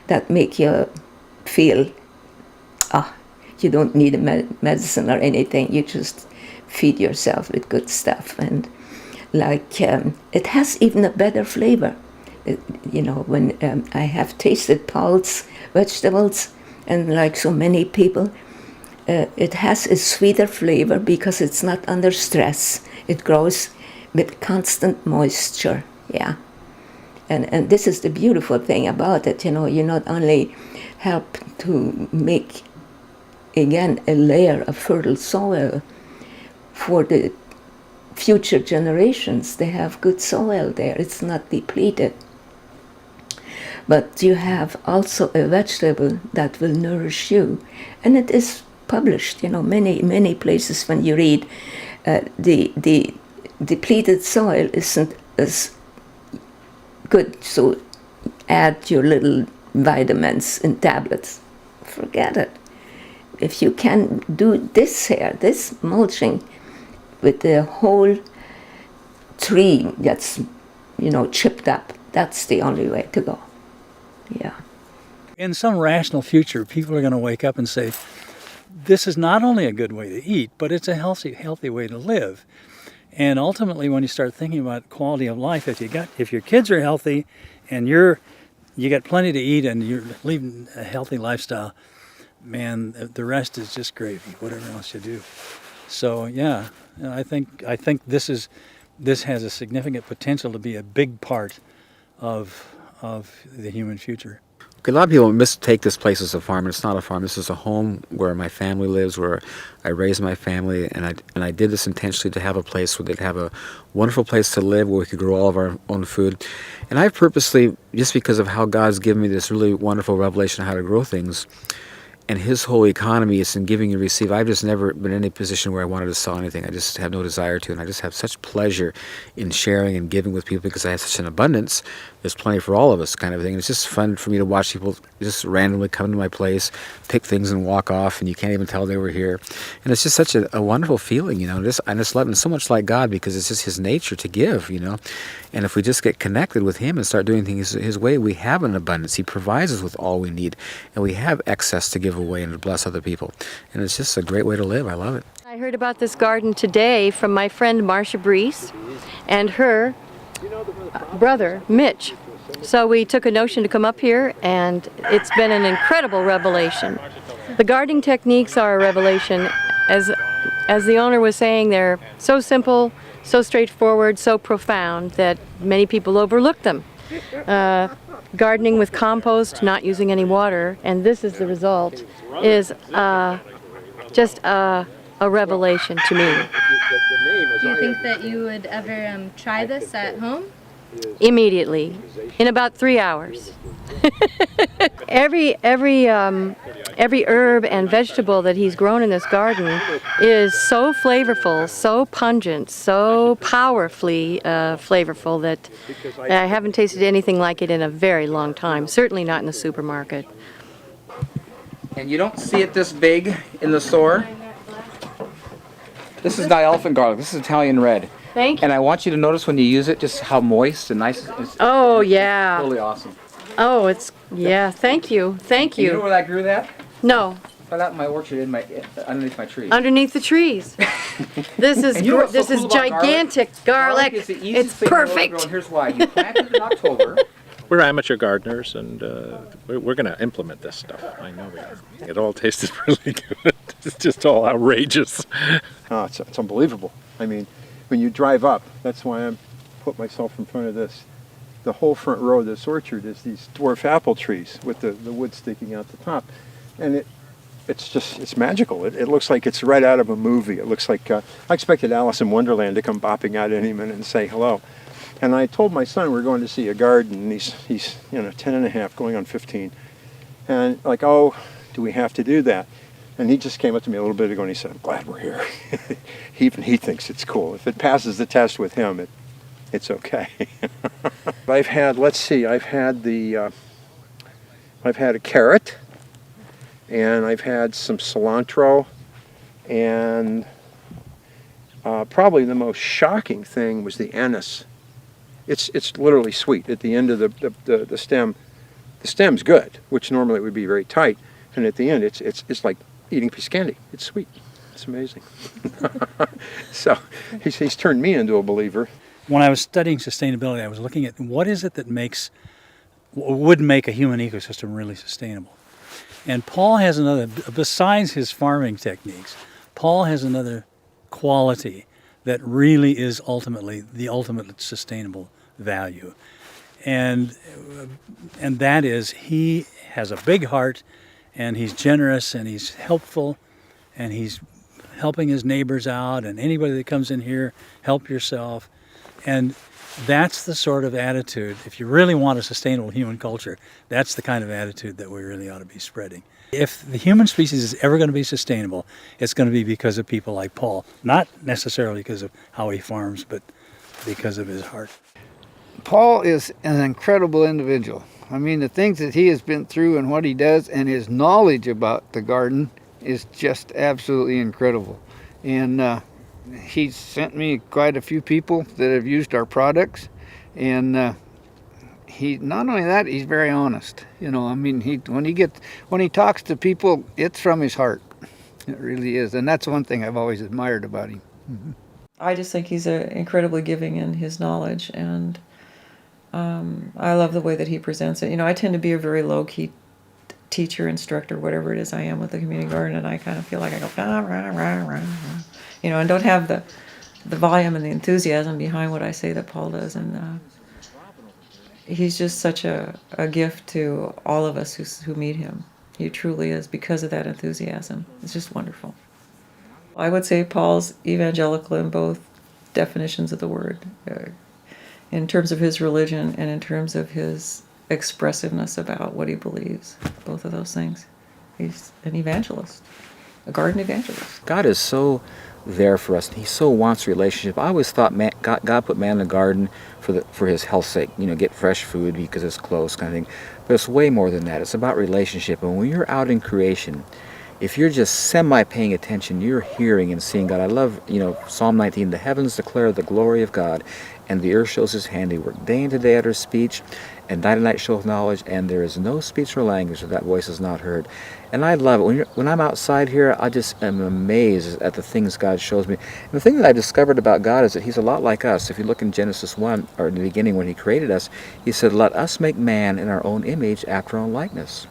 that make you feel, you don't need a medicine or anything. You just feed yourself with good stuff. And like, it has even a better flavor. You know, when I have tasted Paul's vegetables, and like so many people, it has a sweeter flavor because it's not under stress. It grows with constant moisture, yeah. And this is the beautiful thing about it, you know, you not only help to make, again, a layer of fertile soil for the future generations. They have good soil there, it's not depleted. But you have also a vegetable that will nourish you, and it is published, you know, many places when you read the depleted soil isn't as good, so add your little vitamins in tablets. Forget it. If you can do this here, this mulching with the whole tree that's, you know, chipped up, that's the only way to go. Yeah. In some rational future, people are going to wake up and say, this is not only a good way to eat, but it's a healthy way to live. And ultimately, when you start thinking about quality of life, if your kids are healthy and you got plenty to eat and you're leading a healthy lifestyle, man, the rest is just gravy, whatever else you do. So yeah, I think this has a significant potential to be a big part of the human future. A lot of people mistake this place as a farm, and it's not a farm. This is a home where my family lives, where I raised my family, and I did this intentionally to have a place where they'd have a wonderful place to live, where we could grow all of our own food. And I've purposely, just because of how God's given me this really wonderful revelation of how to grow things, and His whole economy is in giving and receive. I've just never been in any position where I wanted to sell anything. I just have no desire to, and I just have such pleasure in sharing and giving with people because I have such an abundance. There's plenty for all of us, kind of thing. And it's just fun for me to watch people just randomly come to my place, pick things and walk off, and you can't even tell they were here. And it's just such a wonderful feeling, you know. I just love it so much like God because it's just His nature to give, you know. And if we just get connected with Him and start doing things His way, we have an abundance. He provides us with all we need, and we have excess to give away and to bless other people. And it's just a great way to live. I love it. I heard about this garden today from my friend Marcia Brees and her brother Mitch. So we took a notion to come up here, and it's been an incredible revelation. The gardening techniques are a revelation. As the owner was saying, they're so simple, so straightforward, so profound that many people overlook them. Gardening with compost, not using any water, and this is the result, is just a revelation to me. Do you think that you would ever try this at home? immediately, in about 3 hours. Every herb and vegetable that he's grown in this garden is so flavorful, so pungent, so powerfully flavorful that I haven't tasted anything like it in a very long time, certainly not in the supermarket. And you don't see it this big in the store. This is not elephant garlic, this is Italian red. Thank you. And I want you to notice when you use it just how moist and nice it is. Oh, yeah. Totally awesome. Oh, yeah, thank you, thank And you know you. where I grew that? No, Right out in my orchard, underneath my tree. underneath the trees. This is And you know what's so this is cool about gigantic garlic. is the easiest It's thing in the world to grow, perfect. and here's why. You plant it in October. We're amateur gardeners, and we're going to implement this stuff. I know we are. It all tasted really good. It's just all outrageous. Oh, it's unbelievable. I mean, when you drive up, that's why I put myself in front of this. The whole front row of this orchard is these dwarf apple trees with the wood sticking out the top. And it's magical. It looks like it's right out of a movie. It looks like, I expected Alice in Wonderland to come bopping out any minute and say hello. And I told my son we're going to see a garden, and he's 10 and a half, going on 15. And like, oh, do we have to do that? And he just came up to me a little bit ago and he said, I'm glad we're here. Even he thinks it's cool. If it passes the test with him, it's okay. I've had a carrot, and I've had some cilantro, and probably the most shocking thing was the anise. It's literally sweet at the end of the stem. The stem's good, which normally would be very tight, and at the end it's like eating a piece of candy. It's sweet. It's amazing. So he's turned me into a believer. When I was studying sustainability, I was looking at what is it that would make a human ecosystem really sustainable. And Paul has another, besides his farming techniques, Paul has another quality that really is ultimately the ultimate sustainable value. And that is he has a big heart, and he's generous, and he's helpful, and he's helping his neighbors out, and anybody that comes in here, help yourself. And that's the sort of attitude, if you really want a sustainable human culture, that's the kind of attitude that we really ought to be spreading. If the human species is ever going to be sustainable, it's going to be because of people like Paul. Not necessarily because of how he farms, but because of his heart. Paul is an incredible individual. I mean, the things that he has been through and what he does and his knowledge about the garden is just absolutely incredible. And he's sent me quite a few people that have used our products, and he not only that, he's very honest. I mean, when he talks to people, it's from his heart. It really is, and that's one thing I've always admired about him. Mm-hmm. I just think he's incredibly giving in his knowledge, and I love the way that he presents it. I tend to be a very low-key teacher, instructor, whatever it is I am with the community garden, and I kind of feel like I go rah, rah, rah, rah, rah. And don't have the volume and the enthusiasm behind what I say that Paul does. And he's just such a gift to all of us who meet him. He truly is, because of that enthusiasm. It's just wonderful. I would say Paul's evangelical in both definitions of the word, in terms of his religion and in terms of his expressiveness about what he believes. Both of those things. He's an evangelist, a garden evangelist. God is so there for us. He so wants relationship. I always thought God put man in the garden for his health's sake. Get fresh food because it's close, kind of thing. But it's way more than that. It's about relationship. And when you're out in creation, if you're just semi-paying attention, you're hearing and seeing God. I love, Psalm 19, the heavens declare the glory of God, and the earth shows his handiwork. Day into day utters speech, and night to night showeth knowledge, and there is no speech or language that that voice is not heard. And I love it. When I'm outside here, I just am amazed at the things God shows me. And the thing that I discovered about God is that he's a lot like us. If you look in Genesis 1, or in the beginning when he created us, he said, let us make man in our own image after our own likeness.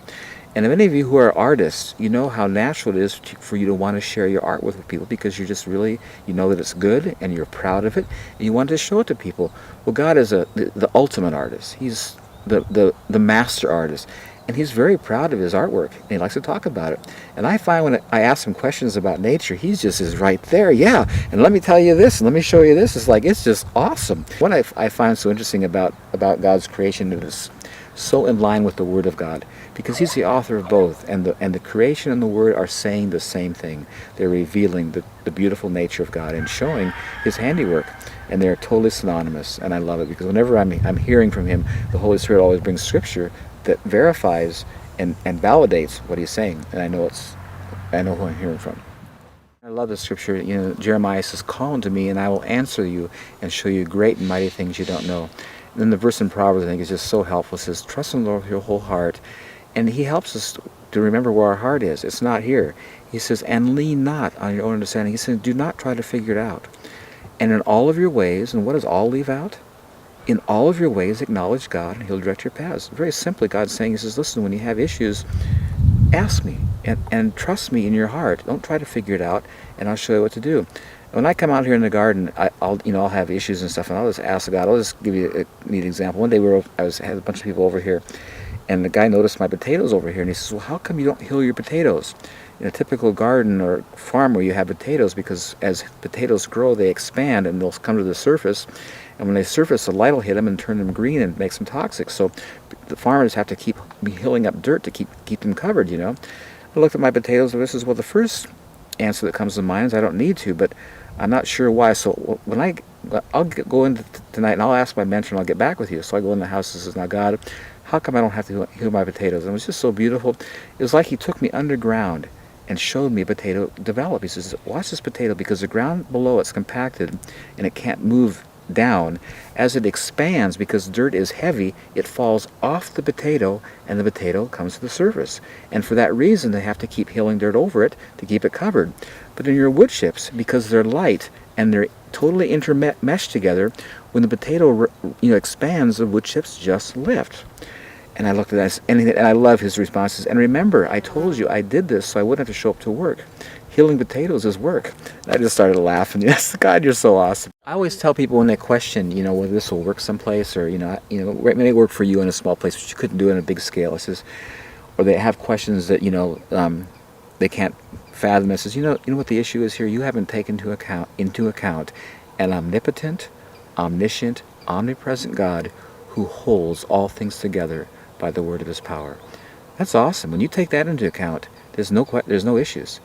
And many of you who are artists, you know how natural it is for you to want to share your art with people, because you're just really, you know that it's good and you're proud of it and you want to show it to people. Well, God is the ultimate artist. He's the master artist. And he's very proud of his artwork, and he likes to talk about it. And I find when I ask him questions about nature, he just is right there. Yeah, and let me tell you this, and let me show you this. It's like, it's just awesome. What I find so interesting about God's creation is so in line with the Word of God, because he's the author of both, and the creation and the Word are saying the same thing. They're revealing the beautiful nature of God and showing his handiwork, and they're totally synonymous, and I love it, because whenever I'm hearing from him, the Holy Spirit always brings scripture that verifies and validates what he's saying, and I know who I'm hearing from. I love the scripture. You know, Jeremiah says, "Call unto me, and I will answer you, and show you great and mighty things you don't know." And then the verse in Proverbs, I think, is just so helpful. It says, "Trust in the Lord with your whole heart," and he helps us to remember where our heart is. It's not here. He says, "And lean not on your own understanding." He says, "Do not try to figure it out. And in all of your ways," and what does all leave out? "In all of your ways acknowledge God, and he'll direct your paths." Very simply, God's saying, he says, listen, when you have issues, ask me and trust me in your heart. Don't try to figure it out, and I'll show you what to do. When I come out here in the garden, I'll have issues and stuff, and I'll just ask God. I'll just give you a neat example. One day I had a bunch of people over here, and the guy noticed my potatoes over here, and he says, "Well, how come you don't hill your potatoes?" In a typical garden or farm where you have potatoes, because as potatoes grow, they expand and they'll come to the surface. And when they surface, the light will hit them and turn them green and makes them toxic. So the farmers have to keep hilling up dirt to keep them covered, you know. I looked at my potatoes, and this is, well, the first answer that comes to mind is I don't need to, but I'm not sure why. So when I'll go in tonight and I'll ask my mentor and I'll get back with you. So I go in the house and says, "Now God, how come I don't have to hill my potatoes?" And it was just so beautiful. It was like he took me underground and showed me a potato develop. He says, "Watch this potato, because the ground below it's compacted and it can't move down. As it expands, because dirt is heavy, it falls off the potato and the potato comes to the surface. And for that reason, they have to keep hilling dirt over it to keep it covered. But in your wood chips, because they're light and they're totally intermeshed together, when the potato expands, the wood chips just lift." And I looked at that, and I love his responses. "And remember, I told you I did this so I wouldn't have to show up to work. Healing potatoes is work." And I just started laughing. Yes, God, you're so awesome. I always tell people when they question, whether this will work someplace, or it may work for you in a small place, but you couldn't do it on a big scale. It says, or they have questions that they can't fathom. It says, you know what the issue is here? You haven't taken into account an omnipotent, omniscient, omnipresent God who holds all things together by the word of his power. That's awesome. When you take that into account, there's no issues,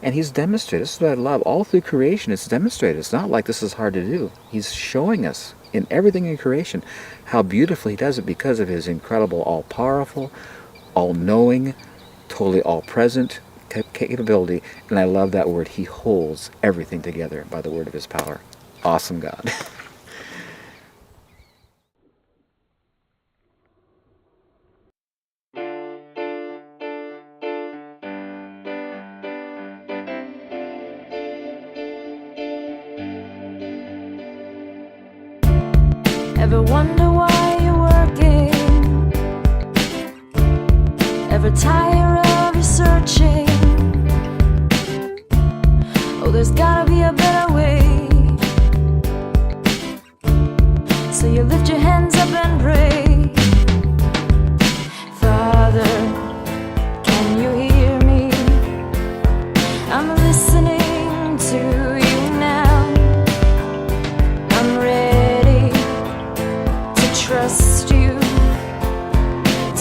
and he's demonstrated. This is what I love. All through creation, it's demonstrated. It's not like this is hard to do. He's showing us in everything in creation how beautifully he does it, because of his incredible, all-powerful, all-knowing, totally all-present capability. And I love that word. He holds everything together by the word of his power. Awesome God. Ever wonder why you're working? Ever tire of your searching? Oh, there's gotta be a better way. So you lift your hands up and pray. Father, can you hear me? I'm listening to you now. I'm ready to trust you,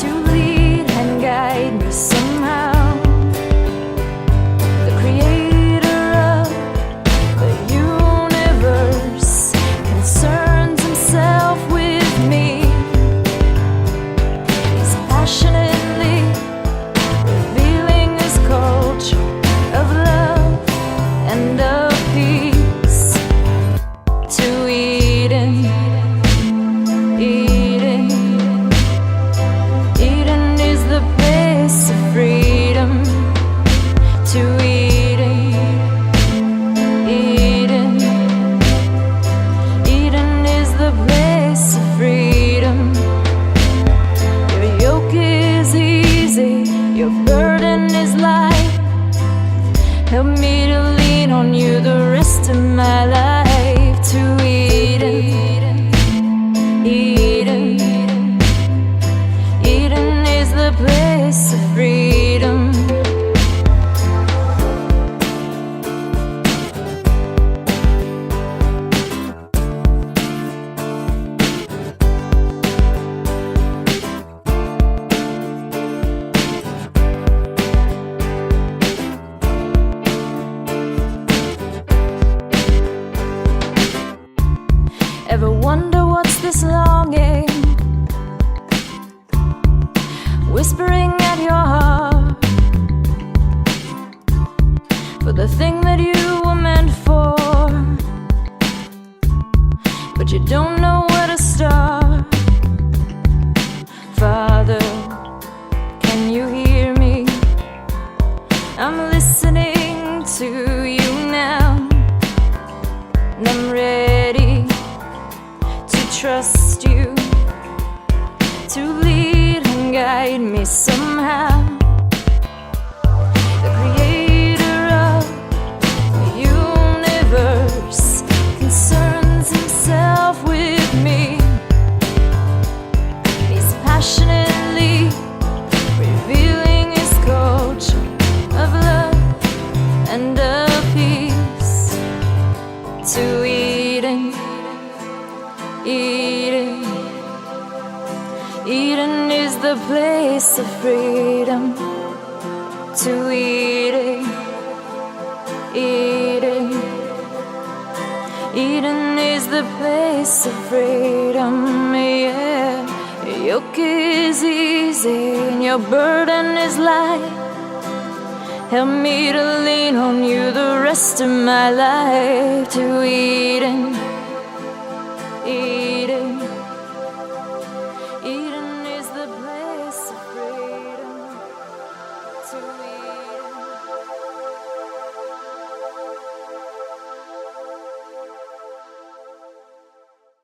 to lead and guide me somehow. The creator of the universe concerns himself with me. He's passionately revealing his culture of love and of peace to Eden. Eden is the place of freedom. To Eden. Eden is the place of freedom. Your yoke is easy, your burden is light. Help me to lean on you the rest of my life. To Eden. Eden is the Ever wonder what's this longing whispering at your heart for the thing that you were meant for, but you don't know where to start? Father, can you hear me? I'm listening to you now, and I'm ready to trust you, to lead and guide me somehow. The creator of the universe concerns himself with me. He's passionately revealing his culture of love and of peace. To Eden, Eden, Eden is the place of freedom. To Eden, Eden, Eden is the place of freedom, yeah. Your yoke is easy and your burden is light. Help me to lean on you the rest of my life. To Eden, Eden.